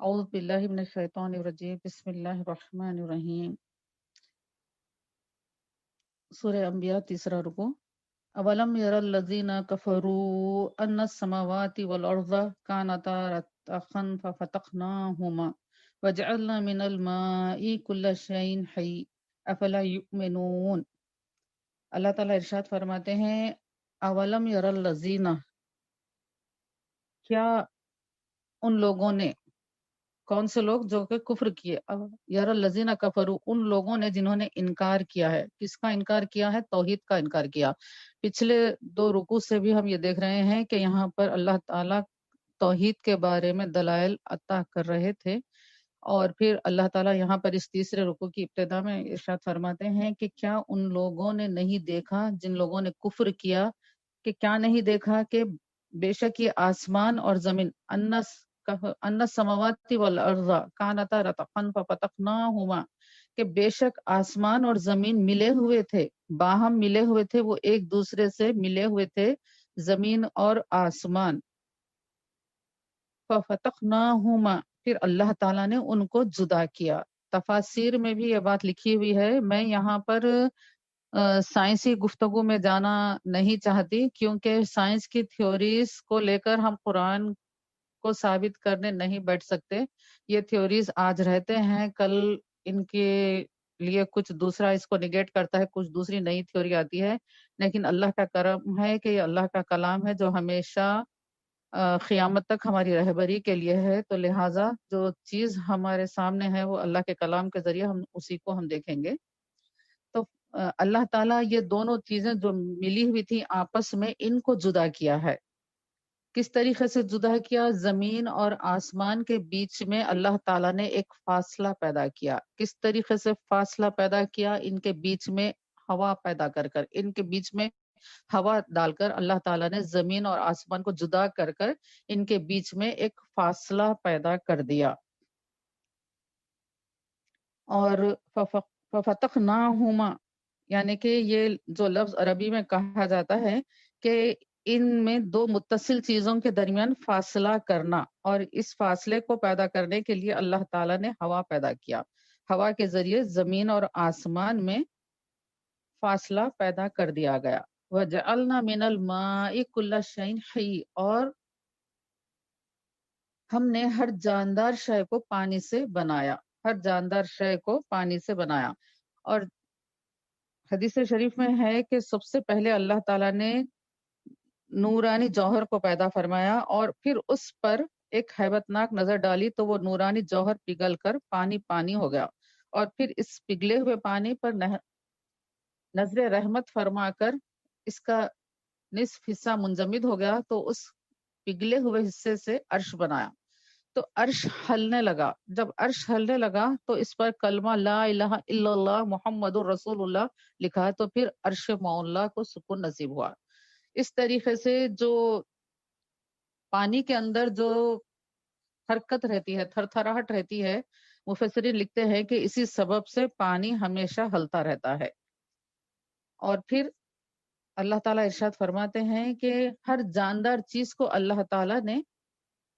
اعوذ باللہ من الشیطان الرجیم بسم اللہ الرحمن الرحیم سورہ انبیاء تیسرا رکو اولم یر الذین کفروا ان السماوات والارض کانتا رتقا ففتقناہما وجعلنا من الماء کل شیء حی افلا یؤمنون۔ اللہ تعالیٰ ارشاد فرماتے ہیں اولم یر الذین، کیا ان لوگوں نے، کون سے لوگ جو کہ کفر کیے، یار الذین کفروا، ان لوگوں نے جنہوں نے انکار کیا ہے۔ کس کا انکار کیا ہے؟ توحید کا انکار کیا۔ پچھلے دو رکوع سے بھی ہم یہ دیکھ رہے ہیں کہ یہاں پر اللہ تعالیٰ توحید کے بارے میں دلائل عطا کر رہے تھے، اور پھر اللہ تعالیٰ یہاں پر اس تیسرے رکوع کی ابتدا میں ارشاد فرماتے ہیں کہ کیا ان لوگوں نے نہیں دیکھا، جن لوگوں نے کفر کیا، کہ کیا نہیں دیکھا کہ بے شک یہ آسمان اور زمین ان السماوات والارض کانتا رتقا ففتقناہما، کہ بے شک آسمان اور زمین ملے ہوئے تھے، باہم ملے ہوئے تھے، وہ ایک دوسرے سے ملے ہوئے تھے، زمین اور آسمان۔ ففتقناہما، پھر اللہ تعالیٰ نے ان کو جدا کیا۔ تفاسیر میں بھی یہ بات لکھی ہوئی ہے، میں یہاں پر سائنسی گفتگو میں جانا نہیں چاہتی، کیونکہ سائنس کی تھیوریز کو لے کر ہم قرآن کو ثابت کرنے نہیں بیٹھ سکتے۔ یہ تھیوریز آج رہتے ہیں، کل ان کے لیے کچھ دوسرا اس کو نگیٹ کرتا ہے، کچھ دوسری نئی تھیوری آتی ہے، لیکن اللہ کا کرم ہے کہ یہ اللہ کا کلام ہے جو ہمیشہ قیامت تک ہماری رہبری کے لیے ہے، تو لہٰذا جو چیز ہمارے سامنے ہے وہ اللہ کے کلام کے ذریعے ہم اسی کو ہم دیکھیں گے۔ تو اللہ تعالیٰ یہ دونوں چیزیں جو ملی ہوئی تھی آپس میں، ان کو جدا کیا ہے۔ کس طریقے سے جدا کیا؟ زمین اور آسمان کے بیچ میں اللہ تعالیٰ نے ایک فاصلہ پیدا کیا۔ کس طریقے سے فاصلہ پیدا کیا؟ ان کے بیچ میں ہوا پیدا کر کر، ان کے بیچ میں ہوا ڈال کر اللہ تعالیٰ نے زمین اور آسمان کو جدا کر کر ان کے بیچ میں ایک فاصلہ پیدا کر دیا۔ اور ففتقناہما، یعنی کہ یہ جو لفظ عربی میں کہا جاتا ہے کہ ان میں دو متصل چیزوں کے درمیان فاصلہ کرنا، اور اس فاصلے کو پیدا کرنے کے لیے اللہ تعالیٰ نے ہوا پیدا کیا۔ ہوا کے ذریعے زمین اور آسمان میں فاصلہ پیدا کر دیا گیا۔ وَجَعَلْنَا مِنَ الْمَاءِ كُلَّ شَيْءٍ حَيٍّ، اور ہم نے ہر جاندار شے کو پانی سے بنایا، ہر جاندار شے کو پانی سے بنایا۔ اور حدیث شریف میں ہے کہ سب سے پہلے اللہ تعالیٰ نے نورانی جوہر کو پیدا فرمایا، اور پھر اس پر ایک ہیبت ناک نظر ڈالی تو وہ نورانی جوہر پگھل کر پانی پانی ہو گیا، اور پھر اس پگھلے ہوئے پانی پر نظر رحمت فرما کر اس کا نصف حصہ منجمد ہو گیا، تو اس پگھلے ہوئے حصے سے عرش بنایا۔ تو عرش ہلنے لگا، جب عرش ہلنے لگا تو اس پر کلمہ لا الہ الا اللہ محمد الرسول اللہ لکھا، تو پھر عرش مولا کو سکون نصیب ہوا۔ اس طریقے سے جو پانی کے اندر جو حرکت رہتی ہے، تھر تھراہٹ رہتی ہے، مفسرین لکھتے ہیں کہ اسی سبب سے پانی ہمیشہ ہلتا رہتا ہے۔ اور پھر اللہ تعالیٰ ارشاد فرماتے ہیں کہ ہر جاندار چیز کو اللہ تعالیٰ نے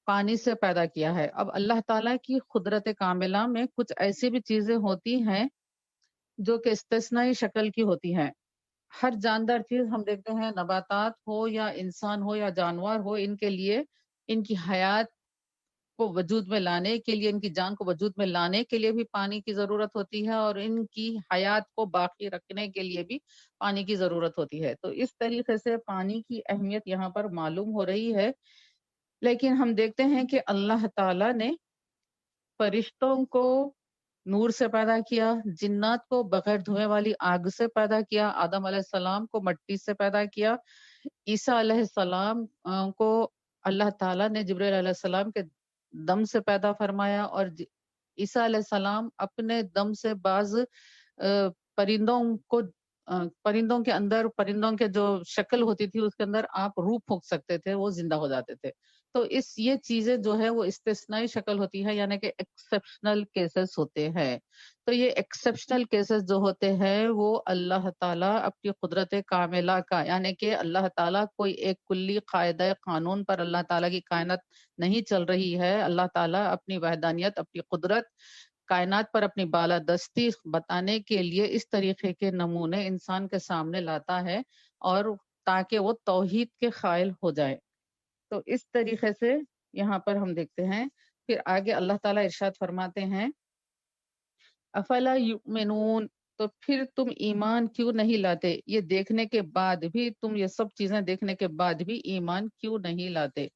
پانی سے پیدا کیا ہے۔ اب اللہ تعالیٰ کی قدرت کاملہ میں کچھ ایسی بھی چیزیں ہوتی ہیں جو کہ استثنائی شکل کی ہوتی ہیں۔ ہر جاندار چیز ہم دیکھتے ہیں، نباتات ہو یا انسان ہو یا جانور ہو، ان کے لیے ان کی حیات کو وجود میں لانے کے لیے، ان کی جان کو وجود میں لانے کے لیے بھی پانی کی ضرورت ہوتی ہے، اور ان کی حیات کو باقی رکھنے کے لیے بھی پانی کی ضرورت ہوتی ہے۔ تو اس طریقے سے پانی کی اہمیت یہاں پر معلوم ہو رہی ہے۔ لیکن ہم دیکھتے ہیں کہ اللہ تعالیٰ نے فرشتوں کو نور سے پیدا کیا، جنات کو بغیر دھوئے والی آگ سے پیدا کیا، آدم علیہ السلام کو مٹی سے پیدا کیا، عیسیٰ علیہ السلام کو اللہ تعالیٰ نے جبرائیل علیہ السلام کے دم سے پیدا فرمایا، اور عیسیٰ علیہ السلام اپنے دم سے بعض پرندوں کو پرندوں کے اندر، پرندوں کے جو شکل ہوتی تھی اس کے اندر آپ روح پھونک سکتے تھے، وہ زندہ ہو جاتے تھے۔ تو یہ چیزیں جو ہے وہ استثنائی شکل ہوتی ہے، یعنی کہ ایکسیپشنل کیسز ہوتے ہیں۔ تو یہ ایکسیپشنل کیسز جو ہوتے ہیں وہ اللہ تعالیٰ اپنی قدرت کاملہ کا، یعنی کہ اللہ تعالیٰ کوئی ایک کلی قاعدہ قانون پر اللہ تعالیٰ کی کائنات نہیں چل رہی ہے۔ اللہ تعالیٰ اپنی وحدانیت، اپنی قدرت کائنات پر اپنی بالادستی بتانے کے لیے اس طریقے کے نمونے انسان کے سامنے لاتا ہے، اور تاکہ وہ توحید کے قائل ہو جائے۔ تو اس طریقے سے یہاں پر ہم دیکھتے ہیں۔ پھر آگے اللہ تعالیٰ ارشاد فرماتے ہیں افلا یؤمنون، تو پھر تم ایمان کیوں نہیں لاتے؟ یہ دیکھنے کے بعد بھی تم، یہ سب چیزیں دیکھنے کے بعد بھی ایمان کیوں نہیں لاتے؟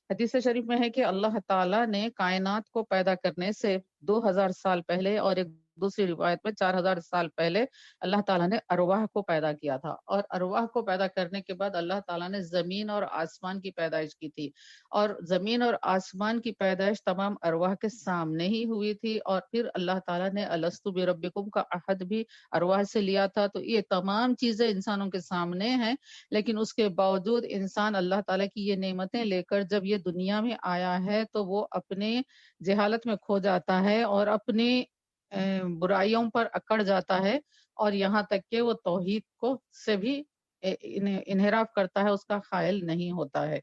حدیث شریف میں ہے کہ اللہ تعالیٰ نے کائنات کو پیدا کرنے سے 2000 سال پہلے، اور ایک دوسری روایت میں 4000 سال پہلے اللہ تعالیٰ نے ارواح کو پیدا کیا تھا، اور ارواح کو پیدا کرنے کے بعد اللہ تعالیٰ نے زمین اور آسمان کی پیدائش کی تھی، اور زمین اور آسمان کی پیدائش تمام ارواح کے سامنے ہی ہوئی تھی، اور پھر اللہ تعالیٰ نے الستو بربکم کا عہد بھی ارواح سے لیا تھا۔ تو یہ تمام چیزیں انسانوں کے سامنے ہیں، لیکن اس کے باوجود انسان اللہ تعالیٰ کی یہ نعمتیں لے کر جب یہ دنیا میں آیا ہے تو وہ اپنے جہالت میں کھو جاتا ہے اور اپنی برائیوں پر اکڑ جاتا ہے، اور یہاں تک کہ وہ توحید کو سے بھی انحراف کرتا ہے، اس کا قائل نہیں ہوتا ہے۔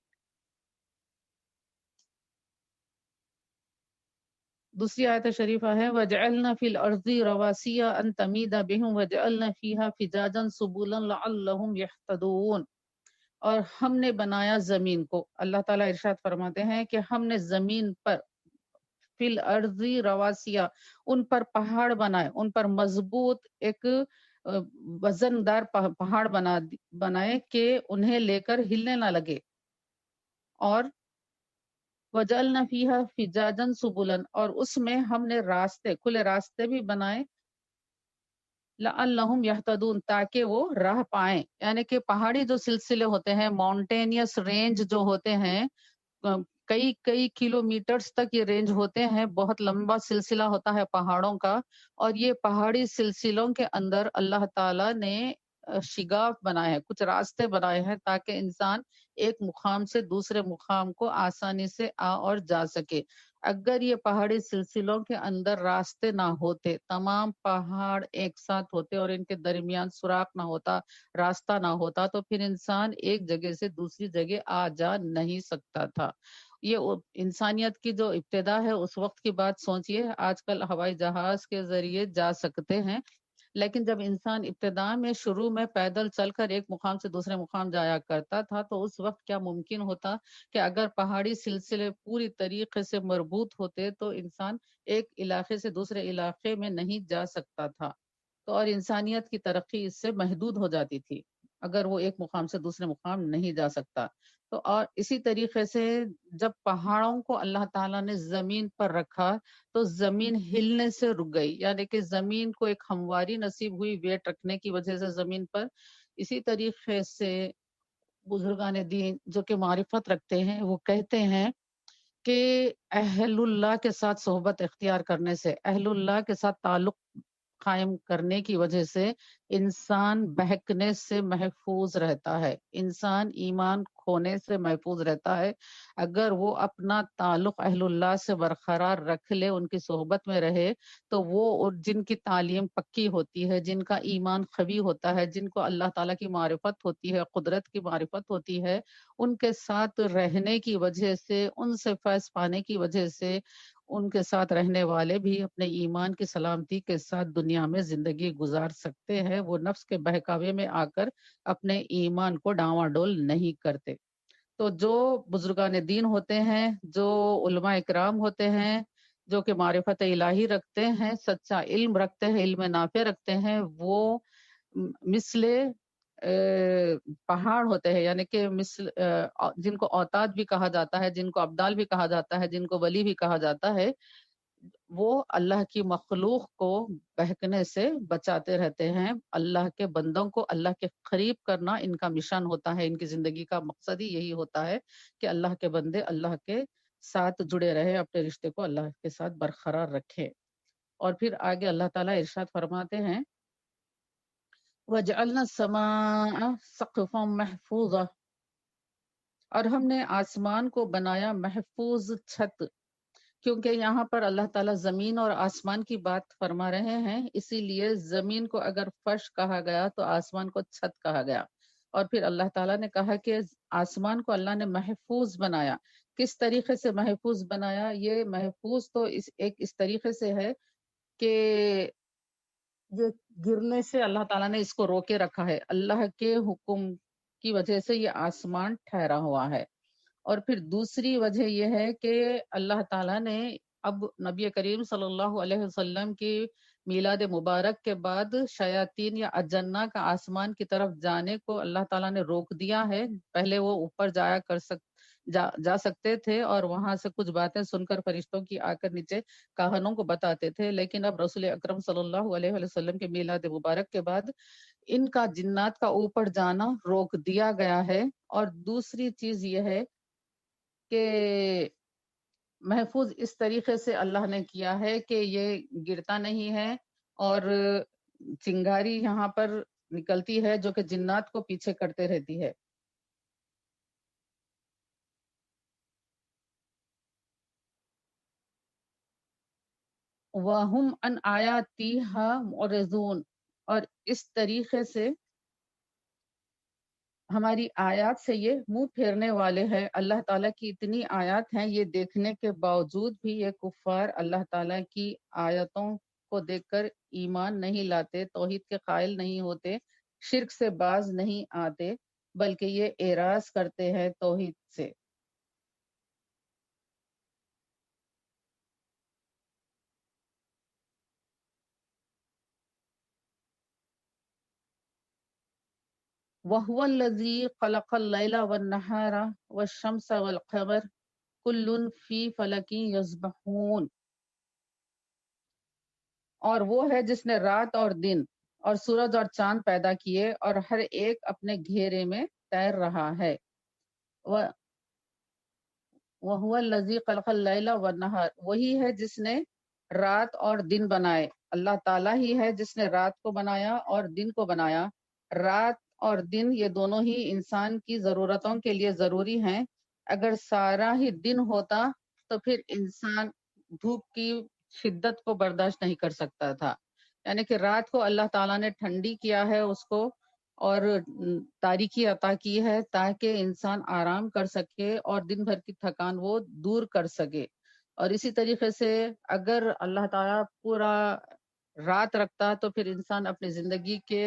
دوسری آیت شریفہ ہے وَجَعَلْنَا فِي الْأَرْضِ رَوَاسِيَ أَن تَمِيدَ بِهِمْ وَجَعَلْنَا فِيهَا فِجَاجًا سُبُلًا لَعَلَّهُمْ يَهْتَدُونَ، اور ہم نے بنایا زمین کو، اللہ تعالیٰ ارشاد فرماتے ہیں کہ ہم نے زمین پر فی الارض رواسیہ، ان پر پہاڑ بنائے، ان پر مضبوط ایک وزن دار پہاڑ بنائے کہ انہیں لے کر ہلنے نہ لگے، اور وجعلنا فیہا فجاجا سبلا، اور اس میں ہم نے راستے، کھلے راستے بھی بنائے، لعلہم یہتدون، تاکہ وہ راہ پائیں، یعنی کہ پہاڑی جو سلسلے ہوتے ہیں، ماؤنٹینیس رینج جو ہوتے ہیں، کئی کئی کلومیٹرز تک یہ رینج ہوتے ہیں، بہت لمبا سلسلہ ہوتا ہے پہاڑوں کا، اور یہ پہاڑی سلسلوں کے اندر اللہ تعالیٰ نے شگاف بنائے ہیں، کچھ راستے بنائے ہیں تاکہ انسان ایک مقام سے دوسرے مقام کو آسانی سے آ اور جا سکے۔ اگر یہ پہاڑی سلسلوں کے اندر راستے نہ ہوتے، تمام پہاڑ ایک ساتھ ہوتے اور ان کے درمیان سوراخ نہ ہوتا، راستہ نہ ہوتا، تو پھر انسان ایک جگہ سے دوسری جگہ آ جا نہیں سکتا تھا۔ یہ انسانیت کی جو ابتدا ہے اس وقت کی بات سوچئے، آج کل ہوائی جہاز کے ذریعے جا سکتے ہیں، لیکن جب انسان ابتدا میں شروع میں پیدل چل کر ایک مقام سے دوسرے مقام جایا کرتا تھا، تو اس وقت کیا ممکن ہوتا کہ اگر پہاڑی سلسلے پوری طریقے سے مربوط ہوتے تو انسان ایک علاقے سے دوسرے علاقے میں نہیں جا سکتا تھا، تو اور انسانیت کی ترقی اس سے محدود ہو جاتی تھی اگر وہ ایک مقام سے دوسرے مقام نہیں جا سکتا۔ تو اور اسی طریقے سے جب پہاڑوں کو اللہ تعالیٰ نے زمین پر رکھا تو زمین ہلنے سے رک گئی، یعنی کہ زمین کو ایک ہمواری نصیب ہوئی ویٹ رکھنے کی وجہ سے زمین پر۔ اسی طریقے سے بزرگان دین جو کہ معرفت رکھتے ہیں وہ کہتے ہیں کہ اہل اللہ کے ساتھ صحبت اختیار کرنے سے، اہل اللہ کے ساتھ تعلق قائم کرنے کی وجہ سے انسان بہکنے سے محفوظ رہتا ہے، انسان ایمان کھونے سے محفوظ رہتا ہے اگر وہ اپنا تعلق اہل اللہ سے برقرار رکھ لے، ان کی صحبت میں رہے، تو وہ جن کی تعلیم پکی ہوتی ہے، جن کا ایمان قوی ہوتا ہے، جن کو اللہ تعالیٰ کی معرفت ہوتی ہے، قدرت کی معرفت ہوتی ہے، ان کے ساتھ رہنے کی وجہ سے، ان سے فیض پانے کی وجہ سے ان کے ساتھ رہنے والے بھی اپنے ایمان کی سلامتی کے ساتھ دنیا میں زندگی گزار سکتے ہیں، وہ نفس کے بہکاوے میں آ کر اپنے ایمان کو ڈاواڈول نہیں کرتے۔ تو جو بزرگان دین ہوتے ہیں، جو علماء اکرام ہوتے ہیں، جو کہ معرفت الہی رکھتے ہیں، سچا علم رکھتے ہیں، علم نافع رکھتے ہیں، وہ مثل پہاڑ ہوتے ہیں، یعنی کہ مثل جن کو اوتاد بھی کہا جاتا ہے، جن کو ابدال بھی کہا جاتا ہے، جن کو ولی بھی کہا جاتا ہے، وہ اللہ کی مخلوق کو بہکنے سے بچاتے رہتے ہیں۔ اللہ کے بندوں کو اللہ کے قریب کرنا ان کا مشن ہوتا ہے، ان کی زندگی کا مقصد ہی یہی ہوتا ہے کہ اللہ کے بندے اللہ کے ساتھ جڑے رہے، اپنے رشتے کو اللہ کے ساتھ برقرار رکھے۔ اور پھر آگے اللہ تعالیٰ ارشاد فرماتے ہیں وَجَعَلْنَا السَّمَاءَ سَقْفًا مَحْفُوظًا، اور ہم نے آسمان کو بنایا محفوظ چھت، کیونکہ یہاں پر اللہ تعالیٰ زمین اور آسمان کی بات فرما رہے ہیں، اسی لیے زمین کو اگر فرش کہا گیا تو آسمان کو چھت کہا گیا۔ اور پھر اللہ تعالیٰ نے کہا کہ آسمان کو اللہ نے محفوظ بنایا۔ کس طریقے سے محفوظ بنایا؟ یہ محفوظ تو اس طریقے سے ہے کہ یہ گرنے سے اللہ تعالیٰ نے اس کو روکے رکھا ہے، اللہ کے حکم کی وجہ سے یہ آسمان ٹھہرا ہوا ہے۔ اور پھر دوسری وجہ یہ ہے کہ اللہ تعالیٰ نے اب نبی کریم صلی اللہ علیہ وسلم کی میلاد مبارک کے بعد شیاطین یا اجنہ کا آسمان کی طرف جانے کو اللہ تعالیٰ نے روک دیا ہے۔ پہلے وہ اوپر جا سکتے تھے اور وہاں سے کچھ باتیں سن کر فرشتوں کی آ کر نیچے کاہنوں کو بتاتے تھے، لیکن اب رسول اکرم صلی اللہ علیہ وسلم کے میلاد مبارک کے بعد ان کا جنات کا اوپر جانا روک دیا گیا ہے۔ اور دوسری چیز یہ ہے کہ محفوظ اس طریقے سے اللہ نے کیا ہے کہ یہ گرتا نہیں ہے، اور چنگاری یہاں پر نکلتی ہے جو کہ جنات کو پیچھے کرتے رہتی ہے۔ وَهُمْ عَنْ آيَاتِهَا مُعْرِضُونَ، اور اس طریقے سے ہماری آیات سے یہ منہ پھیرنے والے ہیں۔ اللہ تعالیٰ کی اتنی آیات ہیں، یہ دیکھنے کے باوجود بھی یہ کفار اللہ تعالیٰ کی آیتوں کو دیکھ کر ایمان نہیں لاتے، توحید کے قائل نہیں ہوتے، شرک سے باز نہیں آتے، بلکہ یہ اعراض کرتے ہیں توحید سے۔ وَهُوَ الَّذِي خَلَقَ اللَّيْلَ وَالنَّهَارَ وَالشَّمْسَ وَالْقَمَرَ كُلٌّ فِي فَلَكٍ يَسْبَحُونَ، اور وہ ہے جس نے رات اور دن اور سورج اور چاند پیدا کیے، اور ہر ایک اپنے گھیرے میں تیر رہا ہے۔ وَهُوَ الَّذِي خَلَقَ اللَّيْلَ وَالنَّهَارَ، وہی ہے جس نے رات اور دن بنائے۔ اللہ تعالیٰ ہی ہے جس نے رات کو بنایا اور دن کو بنایا۔ رات اور دن یہ دونوں ہی انسان کی ضرورتوں کے لیے ضروری ہیں۔ اگر سارا ہی دن ہوتا تو پھر انسان دھوپ کی شدت کو برداشت نہیں کر سکتا تھا، یعنی کہ رات کو اللہ تعالیٰ نے ٹھنڈی کیا ہے اس کو، اور تاریکی عطا کی ہے تاکہ انسان آرام کر سکے اور دن بھر کی تھکان وہ دور کر سکے۔ اور اسی طریقے سے اگر اللہ تعالیٰ پورا رات رکھتا تو پھر انسان اپنی زندگی کے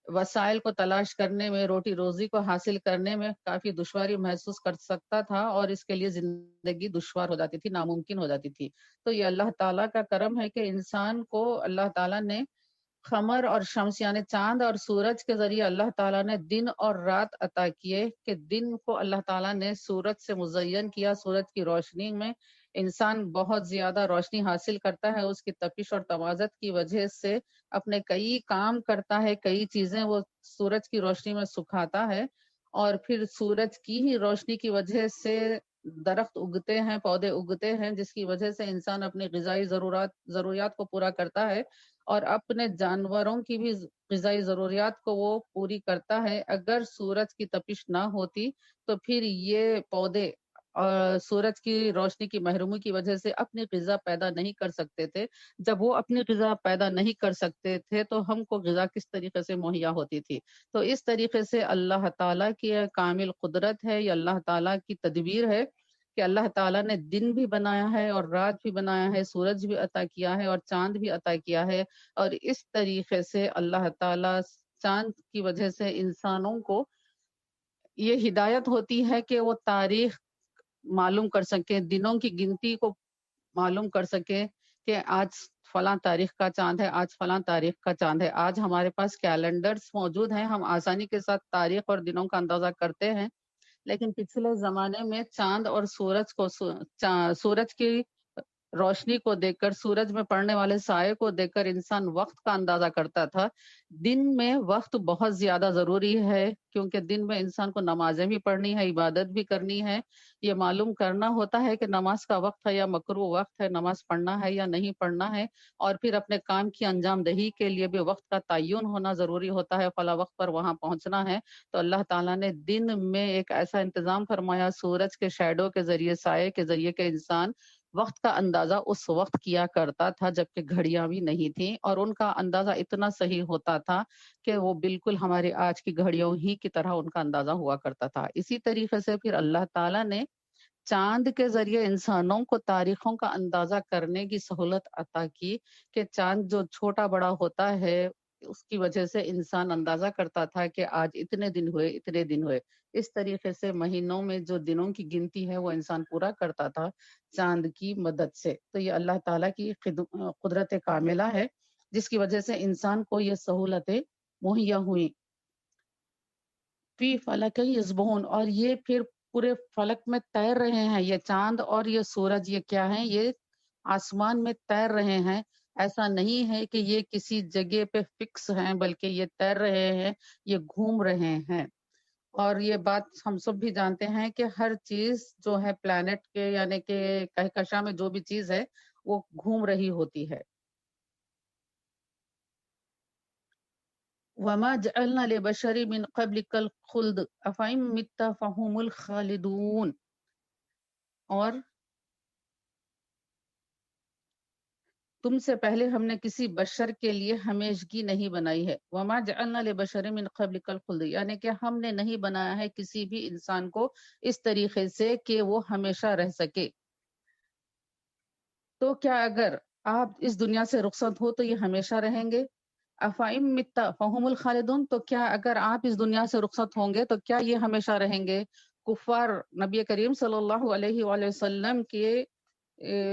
وسائل کو تلاش کرنے میں، روٹی روزی کو حاصل کرنے میں کافی دشواری محسوس کر سکتا تھا، اور اس کے لیے زندگی دشوار ہو جاتی تھی، ناممکن ہو جاتی تھی۔ تو یہ اللہ تعالیٰ کا کرم ہے کہ انسان کو اللہ تعالیٰ نے قمر اور شمس یعنی چاند اور سورج کے ذریعے اللہ تعالیٰ نے دن اور رات عطا کیے، کہ دن کو اللہ تعالیٰ نے سورج سے مزین کیا، سورج کی روشنی میں انسان بہت زیادہ روشنی حاصل کرتا ہے، اس کی تپش اور توازت کی وجہ سے اپنے کئی کام کرتا ہے، کئی چیزیں وہ سورج کی روشنی میں سکھاتا ہے، اور پھر سورج کی ہی روشنی کی وجہ سے درخت اگتے ہیں، پودے اگتے ہیں، جس کی وجہ سے انسان اپنی غذائی ضروریات کو پورا کرتا ہے، اور اپنے جانوروں کی بھی غذائی ضروریات کو وہ پوری کرتا ہے۔ اگر سورج کی تپش نہ ہوتی تو پھر یہ پودے سورج کی روشنی کی محرومی کی وجہ سے اپنی غذا پیدا نہیں کر سکتے تھے۔ جب وہ اپنی غذا پیدا نہیں کر سکتے تھے تو ہم کو غذا کس طریقے سے مہیا ہوتی تھی؟ تو اس طریقے سے اللہ تعالیٰ کی کامل قدرت ہے، یہ اللہ تعالیٰ کی تدبیر ہے کہ اللہ تعالیٰ نے دن بھی بنایا ہے اور رات بھی بنایا ہے، سورج بھی عطا کیا ہے اور چاند بھی عطا کیا ہے، اور اس طریقے سے اللہ تعالیٰ چاند کی وجہ سے انسانوں کو یہ ہدایت ہوتی ہے کہ وہ تاریخ معلوم کر سکیں، دنوں کی گنتی کو معلوم کر سکیں کہ آج فلاں تاریخ کا چاند ہے، آج فلاں تاریخ کا چاند ہے۔ آج ہمارے پاس کیلنڈرز موجود ہیں، ہم آسانی کے ساتھ تاریخ اور دنوں کا اندازہ کرتے ہیں، لیکن پچھلے زمانے میں چاند اور سورج کی روشنی کو دیکھ کر، سورج میں پڑنے والے سائے کو دیکھ کر انسان وقت کا اندازہ کرتا تھا۔ دن میں وقت بہت زیادہ ضروری ہے، کیونکہ دن میں انسان کو نمازیں بھی پڑھنی ہے، عبادت بھی کرنی ہے۔ یہ معلوم کرنا ہوتا ہے کہ نماز کا وقت ہے یا مکروہ وقت ہے، نماز پڑھنا ہے یا نہیں پڑھنا ہے، اور پھر اپنے کام کی انجام دہی کے لیے بھی وقت کا تعین ہونا ضروری ہوتا ہے، فلاں وقت پر وہاں پہنچنا ہے۔ تو اللہ تعالیٰ نے دن میں ایک ایسا انتظام فرمایا، سورج کے شیڈو کے ذریعے، سائے کے ذریعے، کہ انسان وقت کا اندازہ اس وقت کیا کرتا تھا جبکہ گھڑیاں بھی نہیں تھیں، اور ان کا اندازہ اتنا صحیح ہوتا تھا کہ وہ بالکل ہماری آج کی گھڑیوں ہی کی طرح ان کا اندازہ ہوا کرتا تھا۔ اسی طریقے سے پھر اللہ تعالیٰ نے چاند کے ذریعے انسانوں کو تاریخوں کا اندازہ کرنے کی سہولت عطا کی، کہ چاند جو چھوٹا بڑا ہوتا ہے اس کی وجہ سے انسان اندازہ کرتا تھا کہ آج اتنے دن ہوئے، اتنے دن ہوئے۔ اس طریقے سے مہینوں میں جو دنوں کی گنتی ہے وہ انسان پورا کرتا تھا چاند کی مدد سے۔ تو یہ اللہ تعالیٰ کی قدرت کاملہ ہے، جس کی وجہ سے انسان کو یہ سہولتیں مہیا ہوئیں۔ فی فلک یسبحون، اور یہ پھر پورے فلک میں تیر رہے ہیں، یہ چاند اور یہ سورج، یہ کیا ہیں؟ یہ آسمان میں تیر رہے ہیں۔ ایسا نہیں ہے کہ یہ کسی جگہ پہ فکس ہیں، بلکہ یہ تیر رہے ہیں، یہ گھوم رہے ہیں۔ اور یہ بات ہم سب بھی جانتے ہیں کہ ہر چیز جو ہے پلانٹ کے، یعنی کہ کہکشاں میں جو بھی چیز ہے وہ گھوم رہی ہوتی ہے۔ وَمَا جَعَلْنَا لِبَشَرٍ مِّن قَبْلِكَ الْخُلْدَ أَفَإِن مِّتَّ فَهُمُ الْخَالِدُونَ، اور تم سے پہلے ہم نے کسی بشر کے لیے ہمیشگی نہیں بنائی ہے۔ وَمَا جَعَلْنَا لِبَشَرٍ مِّن قَبْلِكَ الْخُلْدَ، یعنی کہ ہم نے نہیں بنایا ہے کسی بھی انسان کو اس طریقے سے کہ وہ ہمیشہ رہ سکے۔ تو کیا اگر آپ اس دنیا سے رخصت ہو تو یہ ہمیشہ رہیں گے؟ افائم متا فہم الخالدون، تو کیا اگر آپ اس دنیا سے رخصت ہوں گے تو کیا یہ ہمیشہ رہیں گے؟ کفار نبی کریم صلی اللہ علیہ وآلہ وسلم کے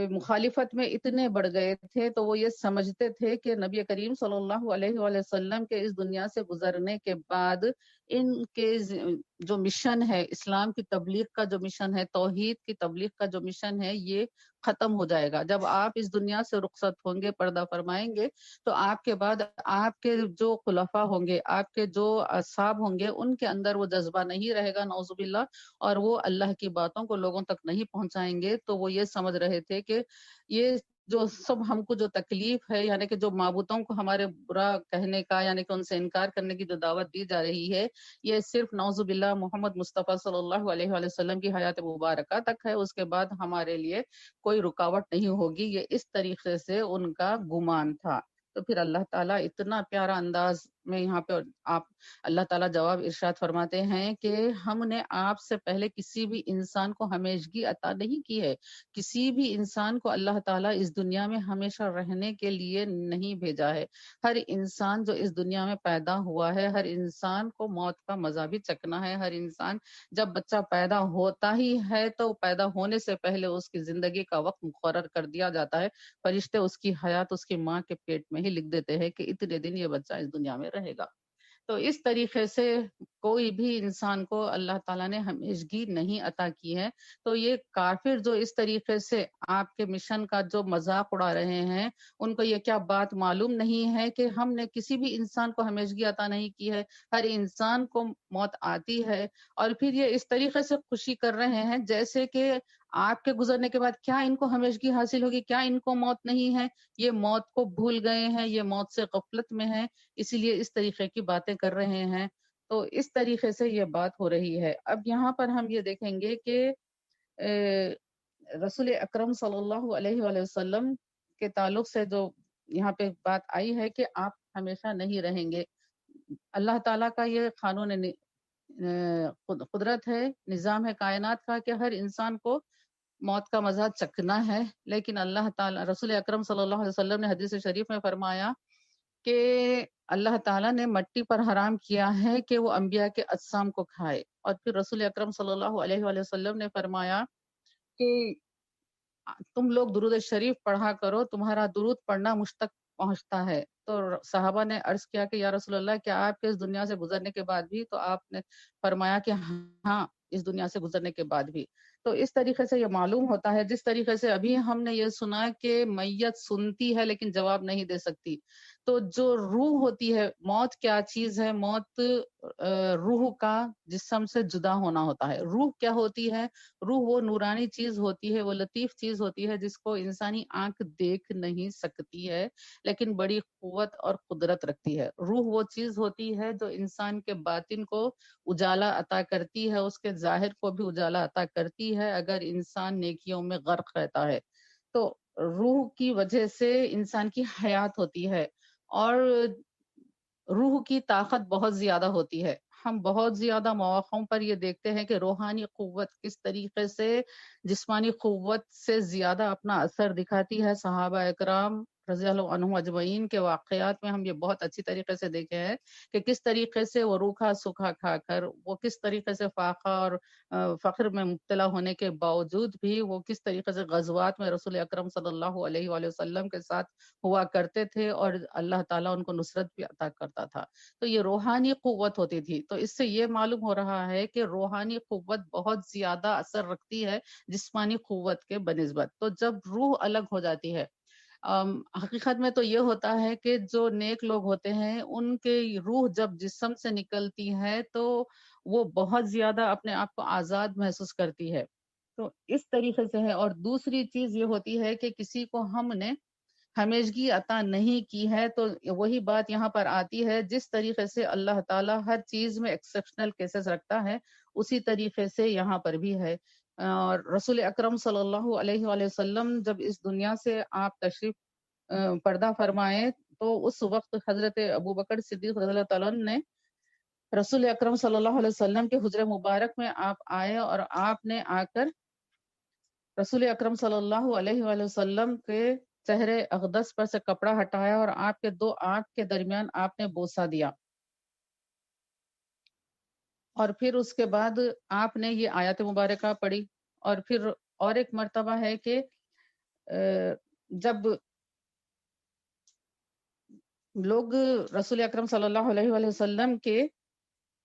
مخالفت میں اتنے بڑھ گئے تھے، تو وہ یہ سمجھتے تھے کہ نبی کریم صلی اللہ علیہ وآلہ وسلم کے اس دنیا سے گزرنے کے بعد ان کے جو مشن ہے، اسلام کی تبلیغ کا جو مشن ہے، توحید کی تبلیغ کا جو مشن ہے، یہ ختم ہو جائے گا۔ جب آپ اس دنیا سے رخصت ہوں گے، پردہ فرمائیں گے، تو آپ کے بعد آپ کے جو خلفاء ہوں گے، آپ کے جو اصحاب ہوں گے، ان کے اندر وہ جذبہ نہیں رہے گا، نعوذ باللہ، اور وہ اللہ کی باتوں کو لوگوں تک نہیں پہنچائیں گے۔ تو وہ یہ سمجھ رہے تھے کہ یہ جو سب ہم کو جو تکلیف ہے، یعنی کہ جو معبودوں کو ہمارے برا کہنے کا، یعنی کہ ان سے انکار کرنے کی جو دعوت دی جا رہی ہے، یہ صرف نعوذ باللہ محمد مصطفیٰ صلی اللہ علیہ وآلہ وسلم کی حیات مبارکہ تک ہے، اس کے بعد ہمارے لیے کوئی رکاوٹ نہیں ہوگی۔ یہ اس طریقے سے ان کا گمان تھا۔ تو پھر اللہ تعالیٰ اتنا پیارا انداز میں یہاں پہ آپ اللہ تعالیٰ جواب ارشاد فرماتے ہیں کہ ہم نے آپ سے پہلے کسی بھی انسان کو ہمیشگی عطا نہیں کی ہے۔ کسی بھی انسان کو اللہ تعالیٰ اس دنیا میں ہمیشہ رہنے کے لیے نہیں بھیجا ہے۔ ہر انسان جو اس دنیا میں پیدا ہوا ہے، ہر انسان کو موت کا مزہ بھی چکھنا ہے۔ ہر انسان جب بچہ پیدا ہوتا ہی ہے تو پیدا ہونے سے پہلے اس کی زندگی کا وقت مقرر کر دیا جاتا ہے۔ فرشتے اس کی حیات اس کی ماں کے پیٹ میں ہی لکھ دیتے ہیں کہ اتنے دن یہ بچہ اس دنیا میں رہے گا۔ تو اس طریقے سے کوئی بھی انسان کو اللہ تعالیٰ نے ہمیشگی نہیں عطا کی ہے۔ تو یہ کافر جو اس طریقے سے آپ کے مشن کا جو مذاق اڑا رہے ہیں، ان کو یہ کیا بات معلوم نہیں ہے کہ ہم نے کسی بھی انسان کو ہمیشگی عطا نہیں کی ہے۔ ہر انسان کو موت آتی ہے، اور پھر یہ اس طریقے سے خوشی کر رہے ہیں جیسے کہ آپ کے گزرنے کے بعد کیا ان کو ہمیشگی حاصل ہوگی، کیا ان کو موت نہیں ہے؟ یہ موت کو بھول گئے ہیں، یہ موت سے غفلت میں ہیں، اسی لیے اس طریقے کی باتیں کر رہے ہیں۔ تو اس طریقے سے یہ بات ہو رہی ہے۔ اب یہاں پر ہم یہ دیکھیں گے کہ رسول اکرم صلی اللہ علیہ وآلہ وسلم کے تعلق سے جو یہاں پہ بات آئی ہے کہ آپ ہمیشہ نہیں رہیں گے۔ اللہ تعالیٰ کا یہ قانون قدرت ہے، نظام ہے کائنات کا کہ ہر انسان کو موت کا مزہ چکھنا ہے، لیکن اللہ تعالیٰ رسول اکرم صلی اللہ علیہ وسلم نے حدیث شریف میں فرمایا کہ اللہ تعالیٰ نے مٹی پر حرام کیا ہے کہ وہ انبیاء کے اجسام کو کھائے، اور پھر رسول اکرم صلی اللہ علیہ وآلہ وسلم نے فرمایا کہ تم لوگ درود شریف پڑھا کرو، تمہارا درود پڑھنا مجھ تک پہنچتا ہے۔ تو صحابہ نے عرض کیا کہ یا رسول اللہ، کیا آپ کے اس دنیا سے گزرنے کے بعد بھی؟ تو آپ نے فرمایا کہ ہاں، اس دنیا سے گزرنے کے بعد بھی۔ تو اس طریقے سے یہ معلوم ہوتا ہے، جس طریقے سے ابھی ہم نے یہ سنا کہ میت سنتی ہے لیکن جواب نہیں دے سکتی، تو جو روح ہوتی ہے، موت کیا چیز ہے؟ موت روح کا جسم سے جدا ہونا ہوتا ہے۔ روح کیا ہوتی ہے؟ روح وہ نورانی چیز ہوتی ہے، وہ لطیف چیز ہوتی ہے جس کو انسانی آنکھ دیکھ نہیں سکتی ہے، لیکن بڑی قوت اور قدرت رکھتی ہے۔ روح وہ چیز ہوتی ہے جو انسان کے باطن کو اجالا عطا کرتی ہے، اس کے ظاہر کو بھی اجالا عطا کرتی ہے اگر انسان نیکیوں میں غرق رہتا ہے۔ تو روح کی وجہ سے انسان کی حیات ہوتی ہے، اور روح کی طاقت بہت زیادہ ہوتی ہے۔ ہم بہت زیادہ مواقعوں پر یہ دیکھتے ہیں کہ روحانی قوت کس طریقے سے جسمانی قوت سے زیادہ اپنا اثر دکھاتی ہے۔ صحابہ اکرام رضی اللہ عنہم اجمعین کے واقعات میں ہم یہ بہت اچھی طریقے سے دیکھے ہیں کہ کس طریقے سے وہ روکھا سوکھا کھا کر، وہ کس طریقے سے فاقہ اور فخر میں مبتلا ہونے کے باوجود بھی وہ کس طریقے سے غزوات میں رسول اکرم صلی اللہ علیہ وآلہ وسلم کے ساتھ ہوا کرتے تھے، اور اللہ تعالیٰ ان کو نصرت بھی عطا کرتا تھا۔ تو یہ روحانی قوت ہوتی تھی۔ تو اس سے یہ معلوم ہو رہا ہے کہ روحانی قوت بہت زیادہ اثر رکھتی ہے جسمانی قوت کے بنسبت۔ تو جب روح الگ ہو جاتی ہے، حقیقت میں تو یہ ہوتا ہے کہ جو نیک لوگ ہوتے ہیں ان کے روح جب جسم سے نکلتی ہے تو وہ بہت زیادہ اپنے آپ کو آزاد محسوس کرتی ہے۔ تو اس طریقے سے ہے۔ اور دوسری چیز یہ ہوتی ہے کہ کسی کو ہم نے ہمیشگی عطا نہیں کی ہے، تو وہی بات یہاں پر آتی ہے، جس طریقے سے اللہ تعالیٰ ہر چیز میں ایکسیپشنل کیسز رکھتا ہے، اسی طریقے سے یہاں پر بھی ہے۔ اور رسول اکرم صلی اللہ علیہ وآلہ وسلم جب اس دنیا سے آپ تشریف پردہ فرمائے، تو اس وقت حضرت ابوبکر صدیق رضی اللہ تعالیٰ عنہ نے رسول اکرم صلی اللہ علیہ وسلم کے حجرہ مبارک میں آپ آئے، اور آپ نے آ کر رسول اکرم صلی اللہ علیہ وآلہ وسلم کے چہرے اقدس پر سے کپڑا ہٹایا، اور آپ کے دو آنکھ کے درمیان آپ نے بوسہ دیا، اور پھر اس کے بعد آپ نے یہ آیات مبارکہ پڑھی۔ اور پھر اور ایک مرتبہ ہے کہ جب لوگ رسول اکرم صلی اللہ علیہ وآلہ وسلم کے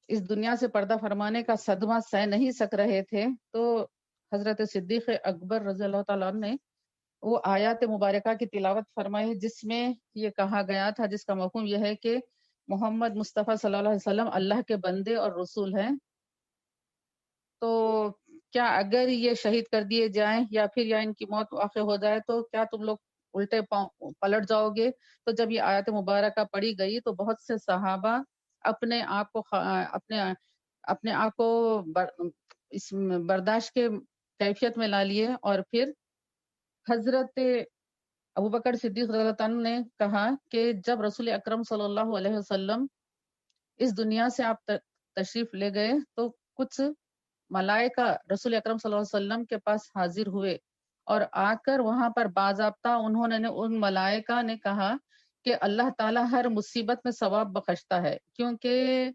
اس دنیا سے پردہ فرمانے کا صدمہ سہ نہیں سک رہے تھے، تو حضرت صدیق اکبر رضی اللہ تعالیٰ عنہ نے وہ آیات مبارکہ کی تلاوت فرمائی، جس میں یہ کہا گیا تھا، جس کا مفہوم یہ ہے کہ محمد مصطفیٰ صلی اللہ علیہ وسلم اللہ کے بندے اور رسول ہیں، تو کیا اگر یہ شہید کر دیے جائیں یا پھر یا ان کی موت واقع ہو جائے تو کیا تم لوگ الٹے پاؤں پلٹ جاؤ گے؟ تو جب یہ آیت مبارکہ پڑھی گئی تو بہت سے صحابہ اپنے آپ کو اپنے آپ کو اس برداشت کے کیفیت میں لا لیے، اور پھر حضرت ابوبکر صدیق رضی اللہ عنہ نے کہا کہ جب رسول اکرم صلی اللہ علیہ وسلم اس دنیا سے آپ تشریف لے گئے تو کچھ ملائکہ رسول اکرم صلی اللہ علیہ وسلم کے پاس حاضر ہوئے، اور آ کر وہاں پر باضابطہ انہوں نے ان ملائکہ نے کہا کہ اللہ تعالیٰ ہر مصیبت میں ثواب بخشتا ہے، کیونکہ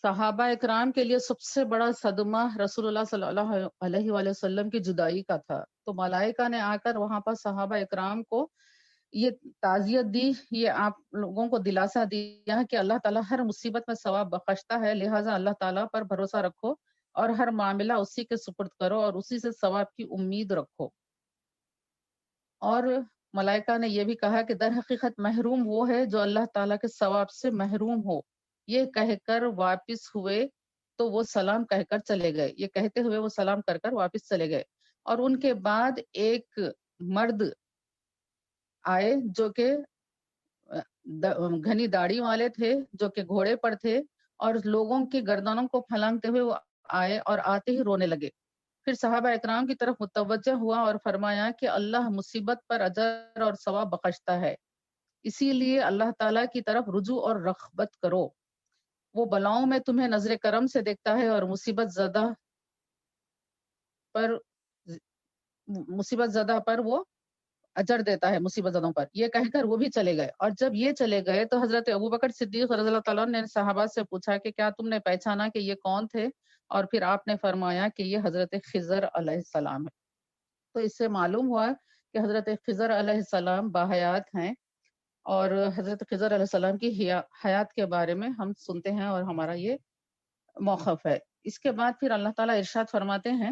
صحابہ اکرام کے لیے سب سے بڑا صدمہ رسول اللہ صلی اللہ علیہ وآلہ وسلم کی جدائی کا تھا۔ تو ملائکہ نے آ کر وہاں پر صحابہ اکرام کو یہ تعزیت دی، یہ آپ لوگوں کو دلاسا دیا کہ اللہ تعالیٰ ہر مصیبت میں ثواب بخشتا ہے، لہٰذا اللہ تعالیٰ پر بھروسہ رکھو اور ہر معاملہ اسی کے سپرد کرو اور اسی سے ثواب کی امید رکھو۔ اور ملائکہ نے یہ بھی کہا کہ در حقیقت محروم وہ ہے جو اللہ تعالیٰ کے ثواب سے محروم ہو۔ یہ کہہ کر واپس ہوئے تو وہ سلام کہہ کر چلے گئے، یہ کہتے ہوئے وہ سلام کر کر واپس چلے گئے، اور ان کے بعد ایک مرد آئے جو کہ گھنی داڑھی والے تھے، جو کہ گھوڑے پر تھے، اور لوگوں کی گردنوں کو پھلانگتے ہوئے وہ آئے اور آتے ہی رونے لگے۔ پھر صحابہ اکرام کی طرف متوجہ ہوا اور فرمایا کہ اللہ مصیبت پر اجر اور ثواب بخشتا ہے، اسی لیے اللہ تعالیٰ کی طرف رجوع اور رغبت کرو، وہ بلاؤں میں تمہیں نظر کرم سے دیکھتا ہے اور مصیبت زدہ پر وہ اجر دیتا ہے، مصیبت زدوں پر۔ یہ کہہ کر وہ بھی چلے گئے، اور جب یہ چلے گئے تو حضرت ابوبکر صدیق رضی اللہ تعالیٰ نے صحابہ سے پوچھا کہ کیا تم نے پہچانا کہ یہ کون تھے؟ اور پھر آپ نے فرمایا کہ یہ حضرت خضر علیہ السلام ہے۔ تو اس سے معلوم ہوا کہ حضرت خضر علیہ السلام باحیات ہیں، اور حضرت خضر علیہ السلام کی حیات کے بارے میں ہم سنتے ہیں اور ہمارا یہ موقف ہے۔ اس کے بعد پھر اللہ تعالیٰ ارشاد فرماتے ہیں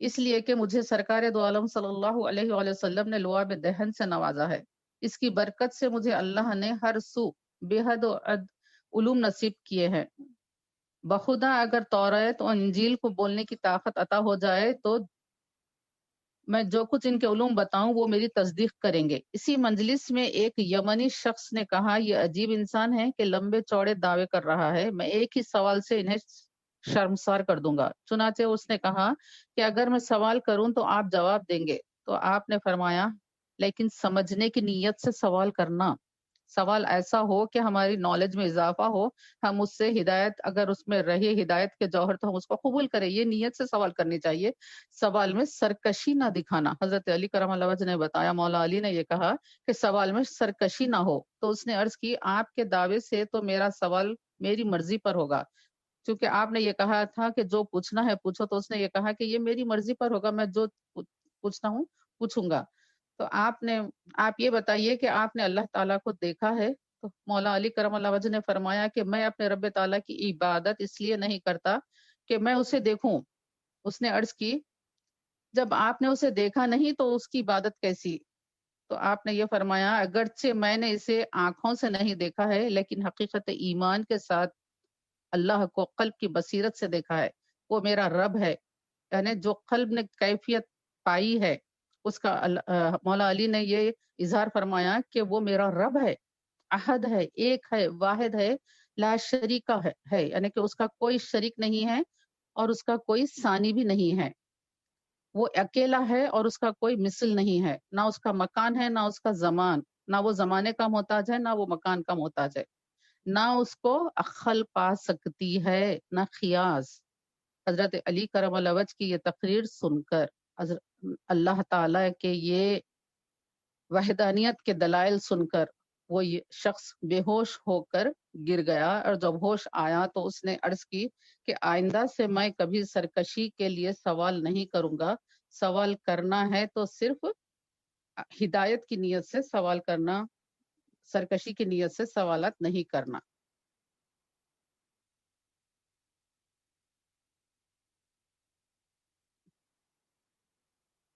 اس لیے کہ مجھے سرکار دو عالم صلی اللہ علیہ وآلہ وسلم نے لعاب دہن سے نوازا ہے۔ اس کی برکت سے مجھے اللہ نے ہر سو بے حد و عد علوم نصیب کیے ہیں۔ بخدا اگر توریت اور انجیل کو بولنے کی طاقت عطا ہو جائے تو میں جو کچھ ان کے علوم بتاؤں وہ میری تصدیق کریں گے۔ اسی مجلس میں ایک یمنی شخص نے کہا، یہ عجیب انسان ہے کہ لمبے چوڑے دعوے کر رہا ہے، میں ایک ہی سوال سے انہیں شرمسار کر دوں گا۔ چنانچہ اس نے کہا کہ اگر میں سوال کروں تو آپ جواب دیں گے؟ تو آپ نے فرمایا، لیکن سمجھنے کی نیت سے سوال کرنا، سوال ایسا ہو کہ ہماری نالج میں اضافہ ہو، ہم اس سے ہدایت، اگر اس میں رہے ہدایت کے جوہر تو ہم اس کو قبول کریں۔ یہ نیت سے سوال کرنی چاہیے، سوال میں سرکشی نہ دکھانا۔ حضرت علی کرم اللہ وجہ نے بتایا، مولا علی نے یہ کہا کہ سوال میں سرکشی نہ ہو۔ تو اس نے عرض کی، آپ کے دعوے سے تو میرا سوال میری مرضی پر ہوگا، چونکہ آپ نے یہ کہا تھا کہ جو پوچھنا ہے پوچھو، تو اس نے یہ کہا کہ یہ میری مرضی پر ہوگا، میں جو پوچھنا ہوں پوچھوں گا۔ تو آپ یہ بتائیے کہ آپ نے اللہ تعالیٰ کو دیکھا ہے؟ تو مولا علی کرم اللہ وجہ نے فرمایا کہ میں اپنے رب تعالیٰ کی عبادت اس لیے نہیں کرتا کہ میں اسے دیکھوں۔ اس نے عرض کی، جب آپ نے اسے دیکھا نہیں تو اس کی عبادت کیسی؟ تو آپ نے یہ فرمایا، اگرچہ میں نے اسے آنکھوں سے نہیں دیکھا ہے لیکن حقیقت ایمان کے ساتھ اللہ کو قلب کی بصیرت سے دیکھا ہے، وہ میرا رب ہے۔ یعنی جو قلب نے کیفیت پائی ہے اس کا مولا علی نے یہ اظہار فرمایا کہ وہ میرا رب ہے، احد ہے، ایک ہے، واحد ہے، لا شریکہ ہے، یعنی کہ اس کا کوئی شریک نہیں ہے اور اس کا کوئی ثانی بھی نہیں ہے۔ وہ اکیلا ہے اور اس کا کوئی مثل نہیں ہے، نہ اس کا مکان ہے نہ اس کا زمان، نہ وہ زمانے کا محتاج ہے نہ وہ مکان کا محتاج ہے، نہ اس کو عقل پا سکتی ہے نہ خیاس۔ حضرت علی کرم اللہ وجہ کی یہ تقریر سن کر اللہ تعالیٰ کے یہ وحدانیت کے دلائل سن کر وہ یہ شخص بے ہوش ہو کر گر گیا، اور جب ہوش آیا تو اس نے عرض کی کہ آئندہ سے میں کبھی سرکشی کے لیے سوال نہیں کروں گا، سوال کرنا ہے تو صرف ہدایت کی نیت سے سوال کرنا، سرکشی کی نیت سے سوالات نہیں کرنا۔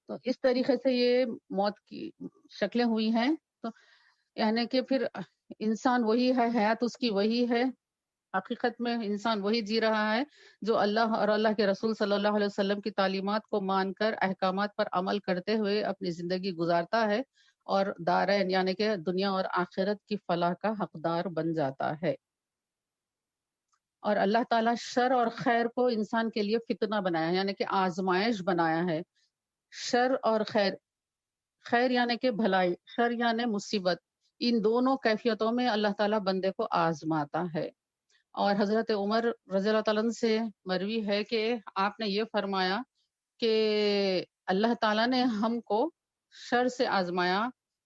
تو اس طریقے سے یہ موت کی شکلیں ہوئی ہیں۔ تو یعنی کہ پھر انسان وہی ہے، حیات اس کی وہی ہے، حقیقت میں انسان وہی جی رہا ہے جو اللہ اور اللہ کے رسول صلی اللہ علیہ وسلم کی تعلیمات کو مان کر احکامات پر عمل کرتے ہوئے اپنی زندگی گزارتا ہے اور دارین یعنی کہ دنیا اور آخرت کی فلاح کا حقدار بن جاتا ہے۔ اور اللہ تعالیٰ شر اور خیر کو انسان کے لیے فتنہ بنایا ہے، یعنی کہ آزمائش بنایا ہے۔ شر اور خیر، خیر یعنی کہ بھلائی، شر یعنی مصیبت، ان دونوں کیفیتوں میں اللہ تعالیٰ بندے کو آزماتا ہے۔ اور حضرت عمر رضی اللہ تعالیٰ عنہ سے مروی ہے کہ آپ نے یہ فرمایا کہ اللہ تعالیٰ نے ہم کو شر سے آزمایا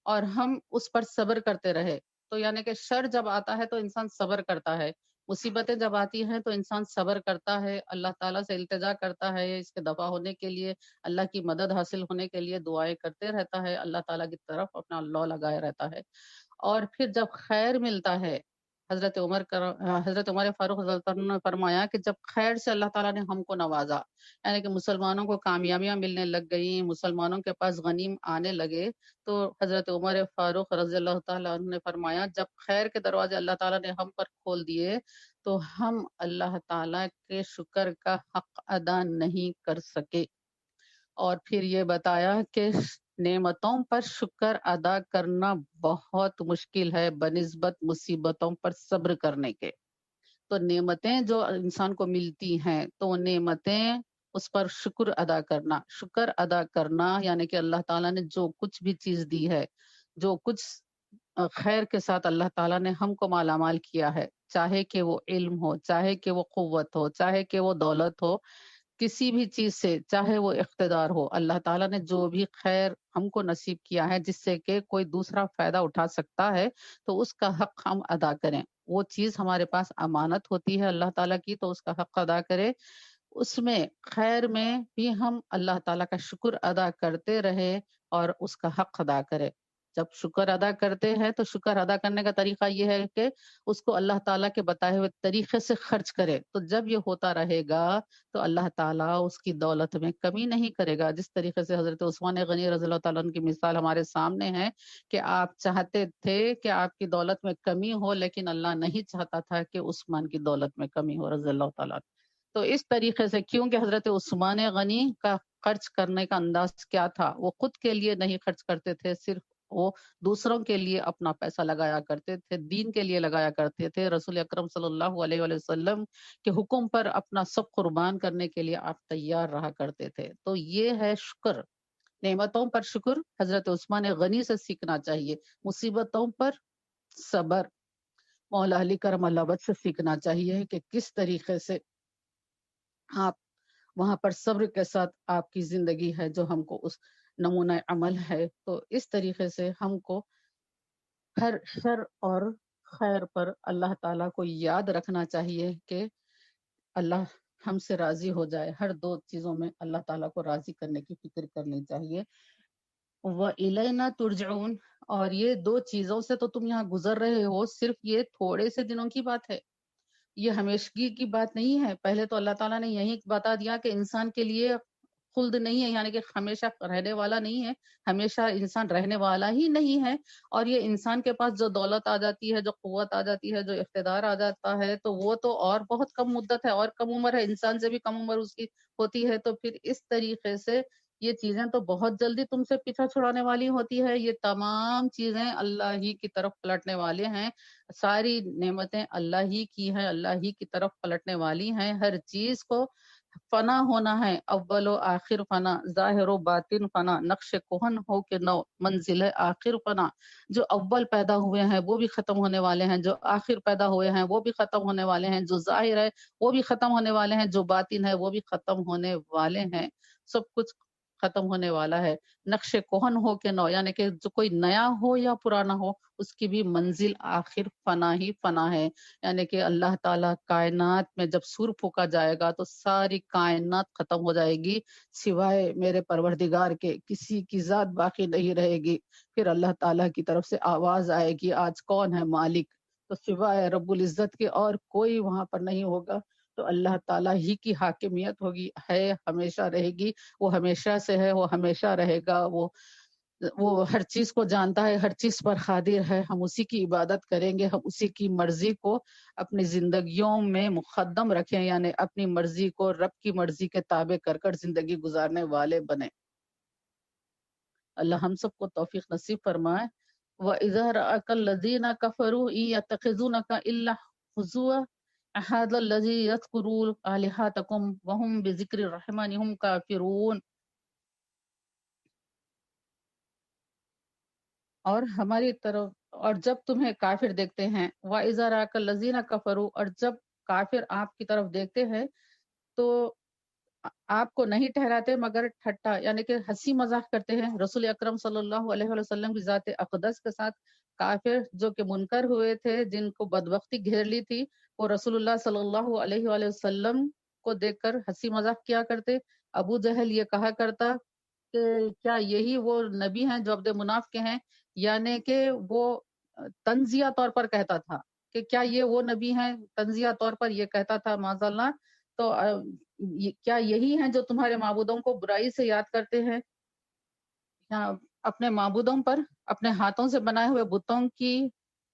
اور ہم اس پر صبر کرتے رہے۔ تو یعنی کہ شر جب آتا ہے تو انسان صبر کرتا ہے، مصیبتیں جب آتی ہیں تو انسان صبر کرتا ہے، اللہ تعالیٰ سے التجا کرتا ہے اس کے دفع ہونے کے لیے، اللہ کی مدد حاصل ہونے کے لیے دعائیں کرتے رہتا ہے، اللہ تعالیٰ کی طرف اپنا اللہ لگائے رہتا ہے۔ اور پھر جب خیر ملتا ہے، حضرت عمر فاروق رضی اللہ عنہ نے فرمایا کہ جب خیر سے اللہ تعالیٰ نے ہم کو نوازا، یعنی کہ مسلمانوں کو کامیابیاں ملنے لگ گئیں، مسلمانوں کے پاس غنیم آنے لگے، تو حضرت عمر فاروق رضی اللہ تعالیٰ عنہ نے فرمایا جب خیر کے دروازے اللہ تعالیٰ نے ہم پر کھول دیے تو ہم اللہ تعالیٰ کے شکر کا حق ادا نہیں کر سکے، اور پھر یہ بتایا کہ نعمتوں پر شکر ادا کرنا بہت مشکل ہے بنسبت مصیبتوں پر صبر کرنے کے۔ تو نعمتیں جو انسان کو ملتی ہیں تو وہ نعمتیں اس پر شکر ادا کرنا یعنی کہ اللہ تعالیٰ نے جو کچھ بھی چیز دی ہے، جو کچھ خیر کے ساتھ اللہ تعالیٰ نے ہم کو مالا مال کیا ہے، چاہے کہ وہ علم ہو، چاہے کہ وہ قوت ہو، چاہے کہ وہ دولت ہو، کسی بھی چیز سے، چاہے وہ اقتدار ہو، اللہ تعالیٰ نے جو بھی خیر ہم کو نصیب کیا ہے جس سے کہ کوئی دوسرا فائدہ اٹھا سکتا ہے تو اس کا حق ہم ادا کریں۔ وہ چیز ہمارے پاس امانت ہوتی ہے اللہ تعالیٰ کی، تو اس کا حق ادا کرے، اس میں خیر میں بھی ہم اللہ تعالیٰ کا شکر ادا کرتے رہے اور اس کا حق ادا کرے۔ جب شکر ادا کرتے ہیں تو شکر ادا کرنے کا طریقہ یہ ہے کہ اس کو اللہ تعالیٰ کے بتائے ہوئے طریقے سے خرچ کرے، تو جب یہ ہوتا رہے گا تو اللہ تعالیٰ اس کی دولت میں کمی نہیں کرے گا۔ جس طریقے سے حضرت عثمان غنی رضی اللہ تعالیٰ عنہ کی مثال ہمارے سامنے ہے کہ آپ چاہتے تھے کہ آپ کی دولت میں کمی ہو، لیکن اللہ نہیں چاہتا تھا کہ عثمان کی دولت میں کمی ہو رضی اللہ تعالیٰ عنہ۔ تو اس طریقے سے کیونکہ حضرت عثمان غنی کا خرچ کرنے کا انداز کیا تھا، وہ خود کے لیے نہیں خرچ کرتے تھے، صرف وہ دوسروں کے لیے اپنا پیسہ لگایا کرتے تھے، دین کے لیے لگایا کرتے تھے، رسول اکرم صلی اللہ علیہ وآلہ وسلم کے حکم پر اپنا سب قربان کرنے کے لیے آپ تیار رہا کرتے تھے۔ تو یہ ہے شکر، نعمتوں پر شکر حضرت عثمان غنی سے سیکھنا چاہیے، مصیبتوں پر صبر مولا علی کرم اللہ وجہ سے سیکھنا چاہیے کہ کس طریقے سے آپ وہاں پر صبر کے ساتھ آپ کی زندگی ہے جو ہم کو اس نمونہ عمل ہے۔ تو اس طریقے سے ہم کو ہر شر اور خیر پر اللہ تعالیٰ کو یاد رکھنا چاہیے کہ اللہ ہم سے راضی ہو جائے، ہر دو چیزوں میں اللہ تعالیٰ کو راضی کرنے کی فکر کرنی چاہیے۔ وَإِلَيْنَا تُرْجَعُونَ، اور یہ دو چیزوں سے تو تم یہاں گزر رہے ہو، صرف یہ تھوڑے سے دنوں کی بات ہے، یہ ہمیشگی کی بات نہیں ہے۔ پہلے تو اللہ تعالیٰ نے یہی بتا دیا کہ انسان کے لیے خلد نہیں ہے، یعنی کہ ہمیشہ رہنے والا نہیں ہے، ہمیشہ انسان رہنے والا ہی نہیں ہے۔ اور یہ انسان کے پاس جو دولت آ جاتی ہے، جو قوت آ جاتی ہے، جو اقتدار آ جاتا ہے، تو وہ تو اور بہت کم مدت ہے اور کم عمر ہے، انسان سے بھی کم عمر اس کی ہوتی ہے۔ تو پھر اس طریقے سے یہ چیزیں تو بہت جلدی تم سے پیچھا چھڑانے والی ہوتی ہے۔ یہ تمام چیزیں اللہ ہی کی طرف پلٹنے والے ہیں، ساری نعمتیں اللہ ہی کی ہیں، اللہ ہی کی طرف پلٹنے والی ہیں۔ ہر چیز کو فنا ہونا ہے، اول و آخر فنا، ظاہر و باطن فنا، نقش کہن ہو کہ نو، منزل ہے آخر فنا۔ جو اول پیدا ہوئے ہیں وہ بھی ختم ہونے والے ہیں، جو آخر پیدا ہوئے ہیں وہ بھی ختم ہونے والے ہیں، جو ظاہر ہے وہ بھی ختم ہونے والے ہیں، جو باطن ہے وہ بھی ختم ہونے والے ہیں، سب کچھ ختم ہونے والا ہے۔ نقش کہن ہو کہ نو، یعنی کہ جو کوئی نیا ہو یا پرانا ہو، اس کی بھی منزل آخر فنا ہی فنا ہے۔ یعنی کہ اللہ تعالیٰ کائنات میں جب سور پھونکا جائے گا تو ساری کائنات ختم ہو جائے گی، سوائے میرے پروردگار کے کسی کی ذات باقی نہیں رہے گی۔ پھر اللہ تعالیٰ کی طرف سے آواز آئے گی، آج کون ہے مالک؟ تو سوائے رب العزت کے اور کوئی وہاں پر نہیں ہوگا۔ تو اللہ تعالیٰ ہی کی حاکمیت ہوگی، ہے، ہمیشہ رہے گی، وہ ہمیشہ سے ہے، وہ ہمیشہ رہے گا، وہ ہر چیز کو جانتا ہے، ہر چیز پر قادر ہے۔ ہم اسی کی عبادت کریں گے، ہم اسی کی مرضی کو اپنی زندگیوں میں مقدم رکھیں، یعنی اپنی مرضی کو رب کی مرضی کے تابع کر کر زندگی گزارنے والے بنیں۔ اللہ ہم سب کو توفیق نصیب فرمائے۔ وَإِذَا رَأَكَ الَّذِينَ كَفَرُوا إِن يَتَّخِذُونَكَ إِلَّا هُزُوًا أَهَذَا الَّذِي يَذْكُرُ آلِهَتَكُمْ وَهُمْ بِذِكْرِ الرَّحْمَنِ هُمْ كَافِرُونَ۔ اور ہماری طرف، اور جب تمہیں کافر دیکھتے ہیں، وَإِذَا رَأَكَ الَّذِينَ كَفَرُوا، اور جب کافر آپ کی طرف دیکھتے ہیں تو آپ کو نہیں ٹھہراتے مگر ٹھٹا، یعنی کہ ہنسی مذاق کرتے ہیں رسول اکرم صلی اللہ علیہ وآلہ وسلم کی ذات اقدس کے ساتھ۔ کافر جو کہ منکر ہوئے تھے، جن کو بدبختی گھیر لی تھی، وہ رسول اللہ صلی اللہ علیہ وآلہ وسلم کو دیکھ کر ہنسی مذاق کیا کرتے۔ ابو جہل یہ کہا کرتا کہ کیا یہی وہ نبی ہیں جو عبد مناف کے ہیں، یعنی کہ وہ تنزیہ طور پر کہتا تھا کہ کیا یہ وہ نبی ہیں، تنزیہ طور پر یہ کہتا تھا معاذ اللہ۔ تو کیا یہی ہیں جو تمہارے معبودوں کو برائی سے یاد کرتے ہیں، یا اپنے معبودوں پر، اپنے ہاتھوں سے بنائے ہوئے بتوں کی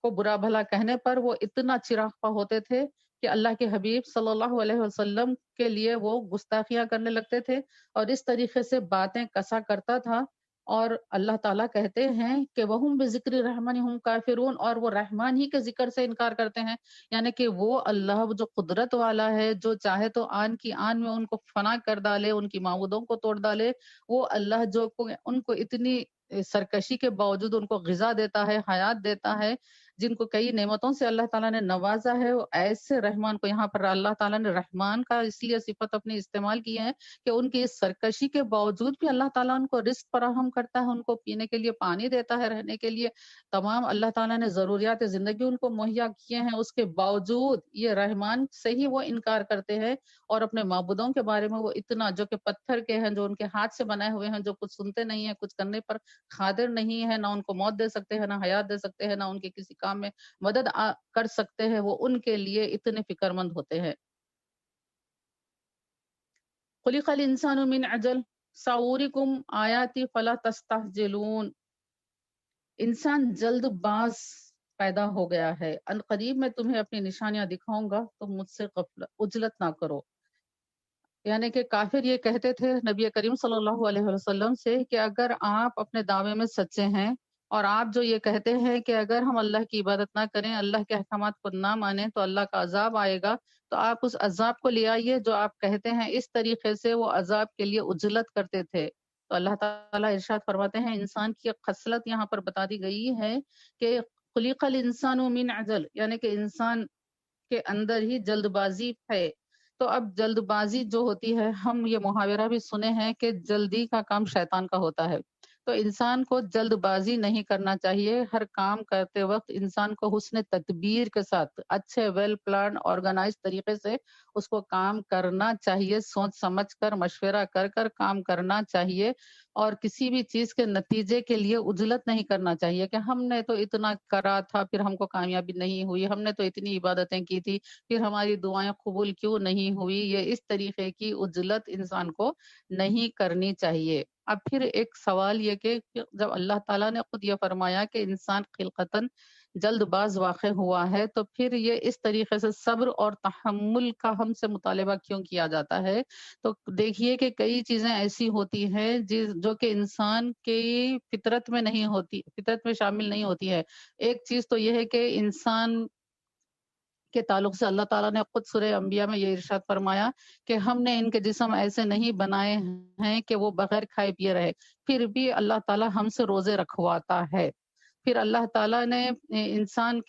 کو برا بھلا کہنے پر وہ اتنا چراغپا ہوتے تھے کہ اللہ کے حبیب صلی اللہ علیہ وسلم کے لیے وہ گستاخیاں کرنے لگتے تھے اور اس طریقے سے باتیں کسا کرتا تھا۔ اور اللہ تعالیٰ کہتے ہیں کہ وَهُمْ بِذِكْرِ الرَّحْمَنِ هُمْ كَافِرُونَ، اور وہ رحمان ہی کے ذکر سے انکار کرتے ہیں، یعنی کہ وہ اللہ جو قدرت والا ہے، جو چاہے تو آن کی آن میں ان کو فنا کر ڈالے، ان کی معبودوں کو توڑ ڈالے، وہ اللہ جو ان کو اتنی سرکشی کے باوجود ان کو غذا دیتا ہے، حیات دیتا ہے، جن کو کئی نعمتوں سے اللہ تعالیٰ نے نوازا ہے، وہ ایسے رحمان کو یہاں پر اللہ تعالیٰ نے رحمان کا اس لیے صفت اپنی استعمال کی ہے کہ ان کی اس سرکشی کے باوجود بھی اللہ تعالیٰ ان کو رزق فراہم کرتا ہے، ان کو پینے کے لیے پانی دیتا ہے، رہنے کے لیے تمام اللہ تعالیٰ نے ضروریات زندگی ان کو مہیا کیے ہیں، اس کے باوجود یہ رحمان سے ہی وہ انکار کرتے ہیں اور اپنے معبودوں کے بارے میں وہ اتنا، جو کہ پتھر کے ہیں، جو ان کے ہاتھ سے بنائے ہوئے ہیں، جو کچھ سنتے نہیں ہیں، کچھ کرنے پر قادر نہیں ہے، نہ ان کو موت دے سکتے ہیں، نہ حیات دے سکتے ہیں، نہ ان کے کسی کام میں مدد کر سکتے ہیں، وہ ان کے لیے اتنے فکر مند ہوتے ہیں۔ خلق الانسان من عجل ساوریکم آیاتی فلا تستعجلون۔ انسان جلد باز پیدا ہو گیا ہے، ان قریب میں تمہیں اپنی نشانیاں دکھاؤں گا، تم مجھ سے عجلت نہ کرو۔ یعنی کہ کافر یہ کہتے تھے نبی کریم صلی اللہ علیہ وسلم سے کہ اگر آپ اپنے دعوے میں سچے ہیں اور آپ جو یہ کہتے ہیں کہ اگر ہم اللہ کی عبادت نہ کریں، اللہ کے احکامات کو نہ مانیں تو اللہ کا عذاب آئے گا، تو آپ اس عذاب کو لے آئیے جو آپ کہتے ہیں۔ اس طریقے سے وہ عذاب کے لیے عجلت کرتے تھے۔ تو اللہ تعالیٰ ارشاد فرماتے ہیں انسان کی ایک خصلت یہاں پر بتا دی گئی ہے کہ خلق الانسان من عجل، یعنی کہ انسان کے اندر ہی جلد بازی ہے۔ تو اب جلد بازی جو ہوتی ہے، ہم یہ محاورہ بھی سنے ہیں کہ جلدی کا کام شیطان کا ہوتا ہے۔ تو انسان کو جلد بازی نہیں کرنا چاہیے، ہر کام کرتے وقت انسان کو حسن تدبیر کے ساتھ اچھے ویل پلان آرگنائز طریقے سے اس کو کام کرنا چاہیے، سوچ سمجھ کر مشورہ کر کر کام کرنا چاہیے، اور کسی بھی چیز کے نتیجے کے لیے عجلت نہیں کرنا چاہیے کہ ہم نے تو اتنا کرا تھا پھر ہم کو کامیابی نہیں ہوئی، ہم نے تو اتنی عبادتیں کی تھی پھر ہماری دعائیں قبول کیوں نہیں ہوئی۔ یہ اس طریقے کی عجلت انسان کو نہیں کرنی چاہیے۔ اب پھر ایک سوال یہ کہ جب اللہ تعالیٰ نے خود یہ فرمایا کہ انسان خلقتاً جلد باز واقع ہوا ہے، تو پھر یہ اس طریقے سے صبر اور تحمل کا ہم سے مطالبہ کیوں کیا جاتا ہے؟ تو دیکھیے کہ کئی چیزیں ایسی ہوتی ہیں جو کہ انسان کی فطرت میں نہیں ہوتی، فطرت میں شامل نہیں ہوتی ہے۔ ایک چیز تو یہ ہے کہ انسان کے تعلق سے اللہ تعالیٰ نے خود سورہ انبیاء میں یہ ارشاد فرمایا کہ ہم نے ان کے جسم ایسے نہیں بنائے ہیں کہ وہ بغیر کھائے پیے رہے، پھر بھی اللہ تعالیٰ ہم سے روزے رکھواتا ہے۔ پھر اللہ تعالیٰ نے انسان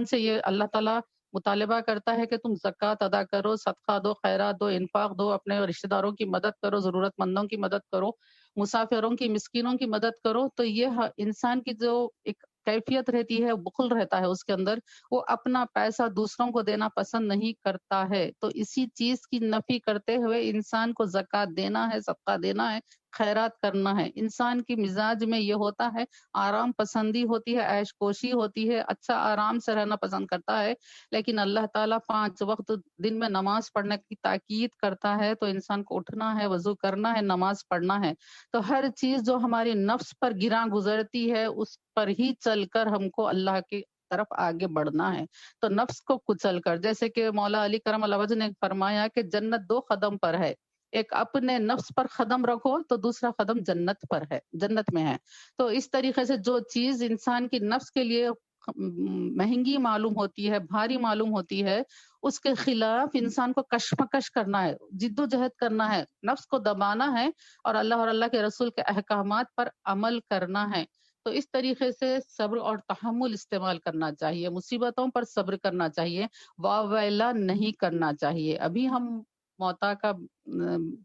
سے یہ اللہ تعالیٰ مطالبہ کرتا ہے کہ تم زکوٰۃ ادا کرو، صدقہ دو، خیرات دو، انفاق دو، اپنے رشتہ داروں کی مدد کرو، ضرورت مندوں کی مدد کرو، مسافروں کی، مسکینوں کی مدد کرو۔ تو یہ انسان کی جو ایک کیفیت رہتی ہے، بخل رہتا ہے اس کے اندر، وہ اپنا پیسہ دوسروں کو دینا پسند نہیں کرتا ہے۔ تو اسی چیز کی نفی کرتے ہوئے انسان کو زکوٰۃ دینا ہے، صدقہ دینا ہے، خیرات کرنا ہے۔ انسان کی مزاج میں یہ ہوتا ہے، آرام پسندی ہوتی ہے، عیش کوشی ہوتی ہے، اچھا آرام سے رہنا پسند کرتا ہے، لیکن اللہ تعالیٰ 5 وقت دن میں نماز پڑھنے کی تاکید کرتا ہے، تو انسان کو اٹھنا ہے، وضو کرنا ہے، نماز پڑھنا ہے۔ تو ہر چیز جو ہماری نفس پر گراں گزرتی ہے اس پر ہی چل کر ہم کو اللہ کی طرف آگے بڑھنا ہے۔ تو نفس کو کچل کر، جیسے کہ مولا علی کرم اللہ وجہ نے فرمایا کہ جنت 2 قدم پر ہے، ایک اپنے نفس پر قدم رکھو تو دوسرا قدم جنت پر ہے، جنت میں ہے۔ تو اس طریقے سے جو چیز انسان کی نفس کے لیے مہنگی معلوم ہوتی ہے، بھاری معلوم ہوتی ہے، اس کے خلاف انسان کو کشمکش کرنا ہے، جد و جہد کرنا ہے، نفس کو دبانا ہے، اور اللہ کے رسول کے احکامات پر عمل کرنا ہے۔ تو اس طریقے سے صبر اور تحمل استعمال کرنا چاہیے، مصیبتوں پر صبر کرنا چاہیے، واویلا نہیں کرنا چاہیے۔ ابھی ہم موتا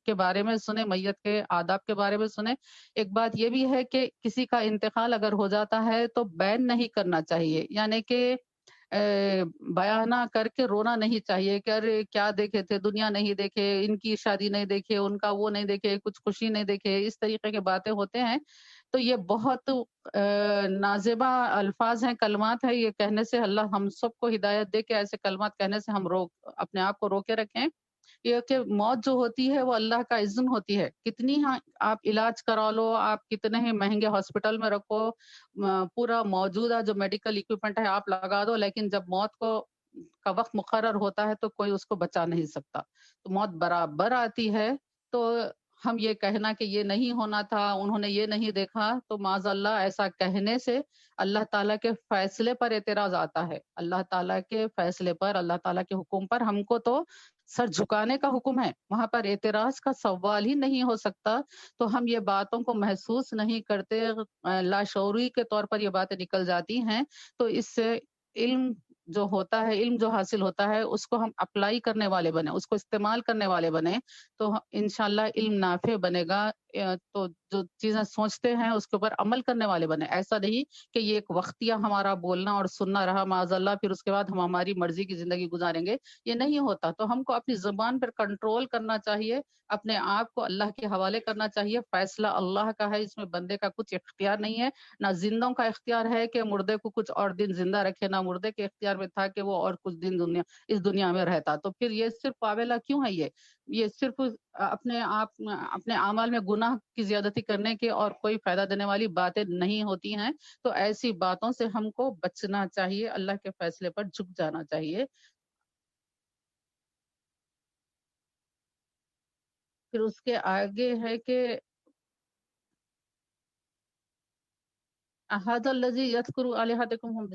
کے بارے میں سنے، میت کے آداب کے بارے میں سنے۔ ایک بات یہ بھی ہے کہ کسی کا انتقال اگر ہو جاتا ہے تو بین نہیں کرنا چاہیے، یعنی کہ بیانہ کر کے رونا نہیں چاہیے کہ ارے کیا دیکھے تھے، دنیا نہیں دیکھے، ان کی شادی نہیں دیکھے، ان کا وہ نہیں دیکھے، کچھ خوشی نہیں دیکھے، اس طریقے کی باتیں ہوتے ہیں۔ تو یہ بہت نازیبا الفاظ ہیں، کلمات ہیں، یہ کہنے سے اللہ ہم سب کو ہدایت دے کہ ایسے کلمات کہنے سے ہم اپنے آپ کو روکے رکھیں۔ یہ کہ موت جو ہوتی ہے وہ اللہ کا اذن ہوتی ہے، کتنی آپ علاج کرا لو، آپ کتنے ہی مہنگے ہاسپٹل میں رکھو، پورا موجودہ جو میڈیکل اکوپمنٹ ہے آپ لگا دو، لیکن جب موت کا وقت مقرر ہوتا ہے تو کوئی اس کو بچا نہیں سکتا۔ تو موت برابر آتی ہے۔ تو ہم یہ کہنا کہ یہ نہیں ہونا تھا، انہوں نے یہ نہیں دیکھا، تو معاذ اللہ ایسا کہنے سے اللہ تعالیٰ کے فیصلے پر اعتراض آتا ہے۔ اللہ تعالیٰ کے فیصلے پر، اللہ تعالیٰ کے حکم پر ہم کو تو سر جھکانے کا حکم ہے، وہاں پر اعتراض کا سوال ہی نہیں ہو سکتا۔ تو ہم یہ باتوں کو محسوس نہیں کرتے، لاشعوری کے طور پر یہ باتیں نکل جاتی ہیں۔ تو اس سے علم جو ہوتا ہے، علم جو حاصل ہوتا ہے، اس کو ہم اپلائی کرنے والے بنے، اس کو استعمال کرنے والے بنے، تو انشاءاللہ علم نافع بنے گا، تو جو چیزیں سوچتے ہیں اس کے اوپر عمل کرنے والے بنے. ایسا نہیں کہ یہ ایک وقتیہ ہمارا بولنا اور سننا رہا معاذ اللہ، پھر اس کے بعد ہم ہماری مرضی کی زندگی گزاریں گے. یہ نہیں ہوتا. تو ہم کو اپنی زبان پر کنٹرول کرنا چاہیے، اپنے آپ کو اللہ کے حوالے کرنا چاہیے. فیصلہ اللہ کا ہے، اس میں بندے کا کچھ اختیار نہیں ہے. نہ زندوں کا اختیار ہے کہ مردے کو کچھ اور دن زندہ رکھے، نہ مردے کے اختیار میں تھا کہ وہ اور کچھ دن اس دنیا میں رہتا. تو پھر یہ صرف قابلہ کیوں ہے؟ یہ صرف اپنے اعمال میں گناہ کی زیادتی کرنے کے اور کوئی فائدہ دینے والی باتیں نہیں ہوتی ہیں. تو ایسی باتوں سے ہم کو بچنا چاہیے، اللہ کے فیصلے پر جھک جانا چاہیے. پھر اس کے آگے ہے کہ احد الذی یذکر الہتکم ہم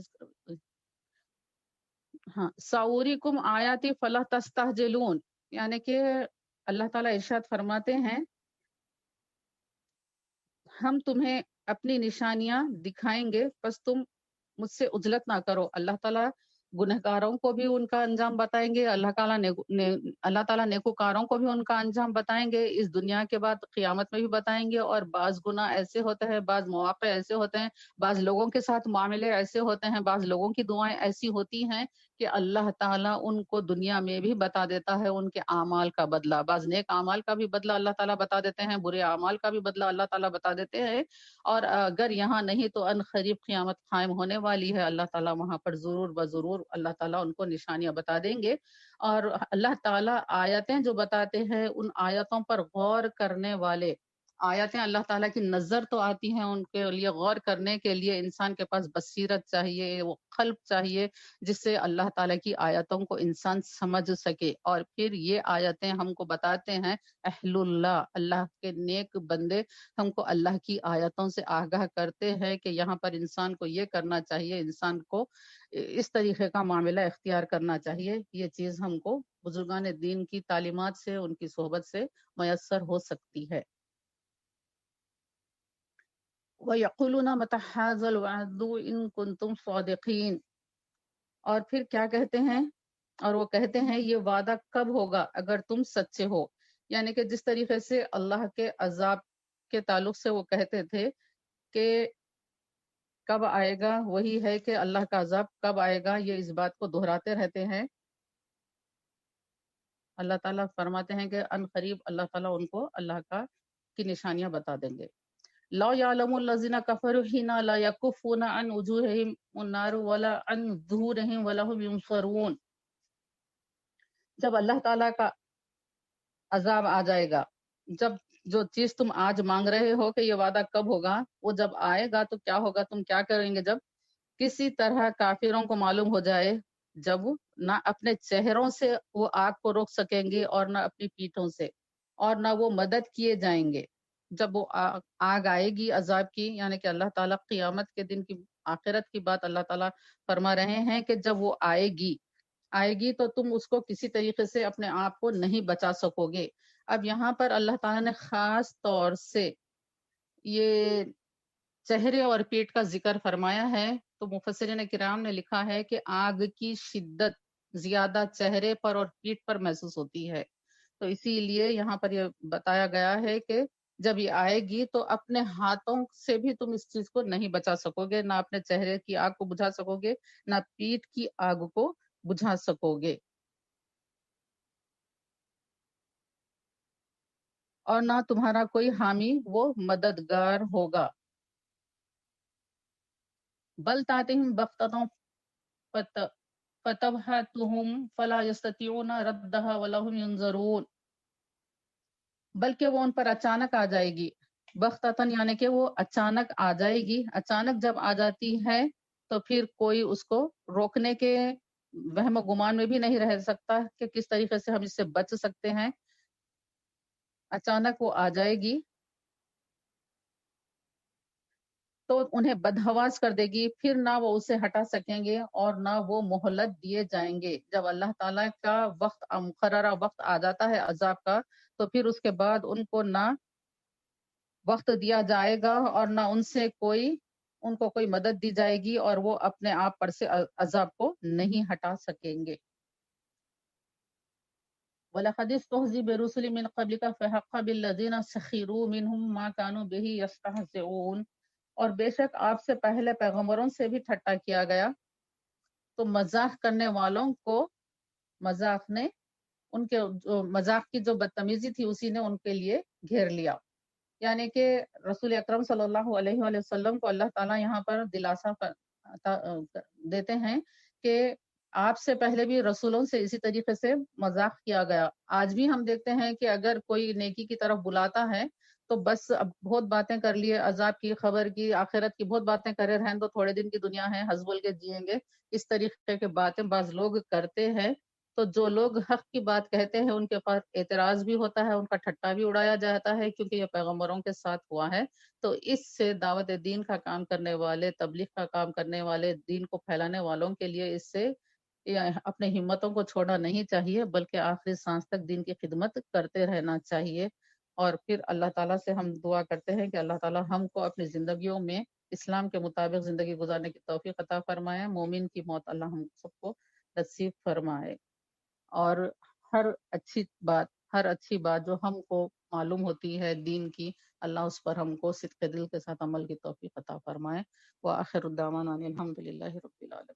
ہاں ساوریکم آیاتی فلا تستعجلون، یعنی کہ اللہ تعالیٰ ارشاد فرماتے ہیں ہم تمہیں اپنی نشانیاں دکھائیں گے، بس تم مجھ سے عجلت نہ کرو. اللہ تعالیٰ گنہگاروں کو بھی ان کا انجام بتائیں گے، اللہ تعالیٰ نیکوکاروں کو بھی ان کا انجام بتائیں گے، اس دنیا کے بعد قیامت میں بھی بتائیں گے. اور بعض گناہ ایسے ہوتے ہیں، بعض مواقع ایسے ہوتے ہیں، بعض لوگوں کے ساتھ معاملے ایسے ہوتے ہیں، بعض لوگوں کی دعائیں ایسی ہوتی ہیں کہ اللہ تعالیٰ ان کو دنیا میں بھی بتا دیتا ہے ان کے اعمال کا بدلہ. بعض نیک اعمال کا بھی بدلہ اللہ تعالیٰ بتا دیتے ہیں، برے اعمال کا بھی بدلہ اللہ تعالیٰ بتا دیتے ہیں. اور اگر یہاں نہیں تو ان قریب قیامت قائم ہونے والی ہے، اللہ تعالیٰ وہاں پر ضرور بضرور اللہ تعالیٰ ان کو نشانیاں بتا دیں گے. اور اللہ تعالیٰ آیتیں جو بتاتے ہیں ان آیتوں پر غور کرنے والے، آیتیں اللہ تعالیٰ کی نظر تو آتی ہیں، ان کے لیے غور کرنے کے لیے انسان کے پاس بصیرت چاہیے، وہ قلب چاہیے جس سے اللہ تعالیٰ کی آیتوں کو انسان سمجھ سکے. اور پھر یہ آیتیں ہم کو بتاتے ہیں اہل اللہ، اللہ کے نیک بندے ہم کو اللہ کی آیتوں سے آگاہ کرتے ہیں کہ یہاں پر انسان کو یہ کرنا چاہیے، انسان کو اس طریقے کا معاملہ اختیار کرنا چاہیے. یہ چیز ہم کو بزرگان دین کی تعلیمات سے، ان کی صحبت سے میسر ہو سکتی ہے. وَيَقُولُونَ مَتَى هَٰذَا الْوَعْدُ إِن كُنتُمْ صَادِقِينَ، اور پھر کیا کہتے ہیں؟ اور وہ کہتے ہیں یہ وعدہ کب ہوگا اگر تم سچے ہو. یعنی کہ جس طریقے سے اللہ کے عذاب کے تعلق سے وہ کہتے تھے کہ کب آئے گا، وہی ہے کہ اللہ کا عذاب کب آئے گا، یہ اس بات کو دہراتے رہتے ہیں. اللہ تعالیٰ فرماتے ہیں کہ ان قریب اللہ تعالیٰ ان کو اللہ کی نشانیاں بتا دیں گے. لا يعلم الذين كفروا حين لا يكفون عن وجوههم النار ولا عن ظهورهم ولا هم ينصرون. جب اللہ تعالیٰ کا عذاب آ جائے گا، جب جو چیز تم آج مانگ رہے ہو کہ یہ وعدہ کب ہوگا، وہ جب آئے گا تو کیا ہوگا، تم کیا کریں گے؟ جب کسی طرح کافروں کو معلوم ہو جائے، جب نہ اپنے چہروں سے وہ آگ کو روک سکیں گے اور نہ اپنی پیٹھوں سے، اور نہ وہ مدد کیے جائیں گے. جب وہ آگ آئے گی عذاب کی، یعنی کہ اللہ تعالیٰ قیامت کے دن کی، آخرت کی بات اللہ تعالیٰ فرما رہے ہیں کہ جب وہ آئے گی تو تم اس کو کسی طریقے سے اپنے آپ کو نہیں بچا سکو گے. اب یہاں پر اللہ تعالیٰ نے خاص طور سے یہ چہرے اور پیٹ کا ذکر فرمایا ہے. تو مفسرین کرام نے لکھا ہے کہ آگ کی شدت زیادہ چہرے پر اور پیٹ پر محسوس ہوتی ہے. تو اسی لیے یہاں پر یہ بتایا گیا ہے کہ جب یہ آئے گی تو اپنے ہاتھوں سے بھی تم اس چیز کو نہیں بچا سکو گے، نہ اپنے چہرے کی آگ کو بجھا سکو گے، نہ پیٹ کی آگ کو بجھا سکو گے، اور نہ تمہارا کوئی حامی وہ مددگار ہوگا. بل تاتہم بغتۃ فتبہتہم فلا یستطیعون ردھا ولہم ینظرون. بلکہ وہ ان پر اچانک آ جائے گی. بغتتاً یعنی کہ وہ اچانک آ جائے گی. اچانک جب آ جاتی ہے تو پھر کوئی اس کو روکنے کے وہم و گمان میں بھی نہیں رہ سکتا کہ کس طریقے سے ہم اس سے بچ سکتے ہیں. اچانک وہ آ جائے گی تو انہیں بدحواس کر دے گی، پھر نہ وہ اسے ہٹا سکیں گے اور نہ وہ مہلت دیے جائیں گے. جب اللہ تعالیٰ کا وقت، مقررہ وقت آ جاتا ہے عذاب کا، تو پھر اس کے بعد ان کو نہ وقت دیا جائے گا اور نہ ان کو کوئی مدد دی جائے گی، اور وہ اپنے آپ پر سے عذاب کو نہیں ہٹا سکیں گے. وَلَقَدِ اسْتُهْزِئَ بِرُسُلٍ مِّن قَبْلِكَ فَحَقَّ بِالَّذِينَ سَخِرُوا مِنْهُم مَّا كَانُوا بِهِ يَسْتَهْزِئُونَ، اور بے شک آپ سے پہلے پیغمبروں سے بھی ٹھٹا کیا گیا، تو مذاق کرنے والوں کو مذاق نے ان کے جو مذاق کی جو بدتمیزی تھی اسی نے ان کے لیے گھیر لیا. یعنی کہ رسول اکرم صلی اللہ علیہ وآلہ وسلم کو اللہ تعالیٰ یہاں پر دلاسا دیتے ہیں کہ آپ سے پہلے بھی رسولوں سے اسی طریقے سے مذاق کیا گیا. آج بھی ہم دیکھتے ہیں کہ اگر کوئی نیکی کی طرف بلاتا ہے تو بس اب بہت باتیں کر لیے، عذاب کی خبر کی، آخرت کی بہت باتیں کرے رہیں تو تھوڑے دن کی دنیا ہے، ہنس بول کے جئیں گے، اس طریقے کے باتیں بعض لوگ کرتے ہیں. تو جو لوگ حق کی بات کہتے ہیں ان کے پاس اعتراض بھی ہوتا ہے، ان کا ٹھٹا بھی اڑایا جاتا ہے، کیونکہ یہ پیغمبروں کے ساتھ ہوا ہے. تو اس سے دعوت دین کا کام کرنے والے، تبلیغ کا کام کرنے والے، دین کو پھیلانے والوں کے لیے اس سے اپنے ہمتوں کو چھوڑنا نہیں چاہیے، بلکہ آخری سانس تک دین کی خدمت کرتے رہنا چاہیے. اور پھر اللہ تعالیٰ سے ہم دعا کرتے ہیں کہ اللہ تعالیٰ ہم کو اپنی زندگیوں میں اسلام کے مطابق زندگی گزارنے کی توفیق عطا فرمائے. مومن کی موت اللہ ہم سب کو نصیب فرمائے. اور ہر اچھی بات جو ہم کو معلوم ہوتی ہے دین کی، اللہ اس پر ہم کو صدق دل کے ساتھ عمل کی توفیق عطا فرمائے. وآخر الدعوانا ان الحمد للہ رب العالمین.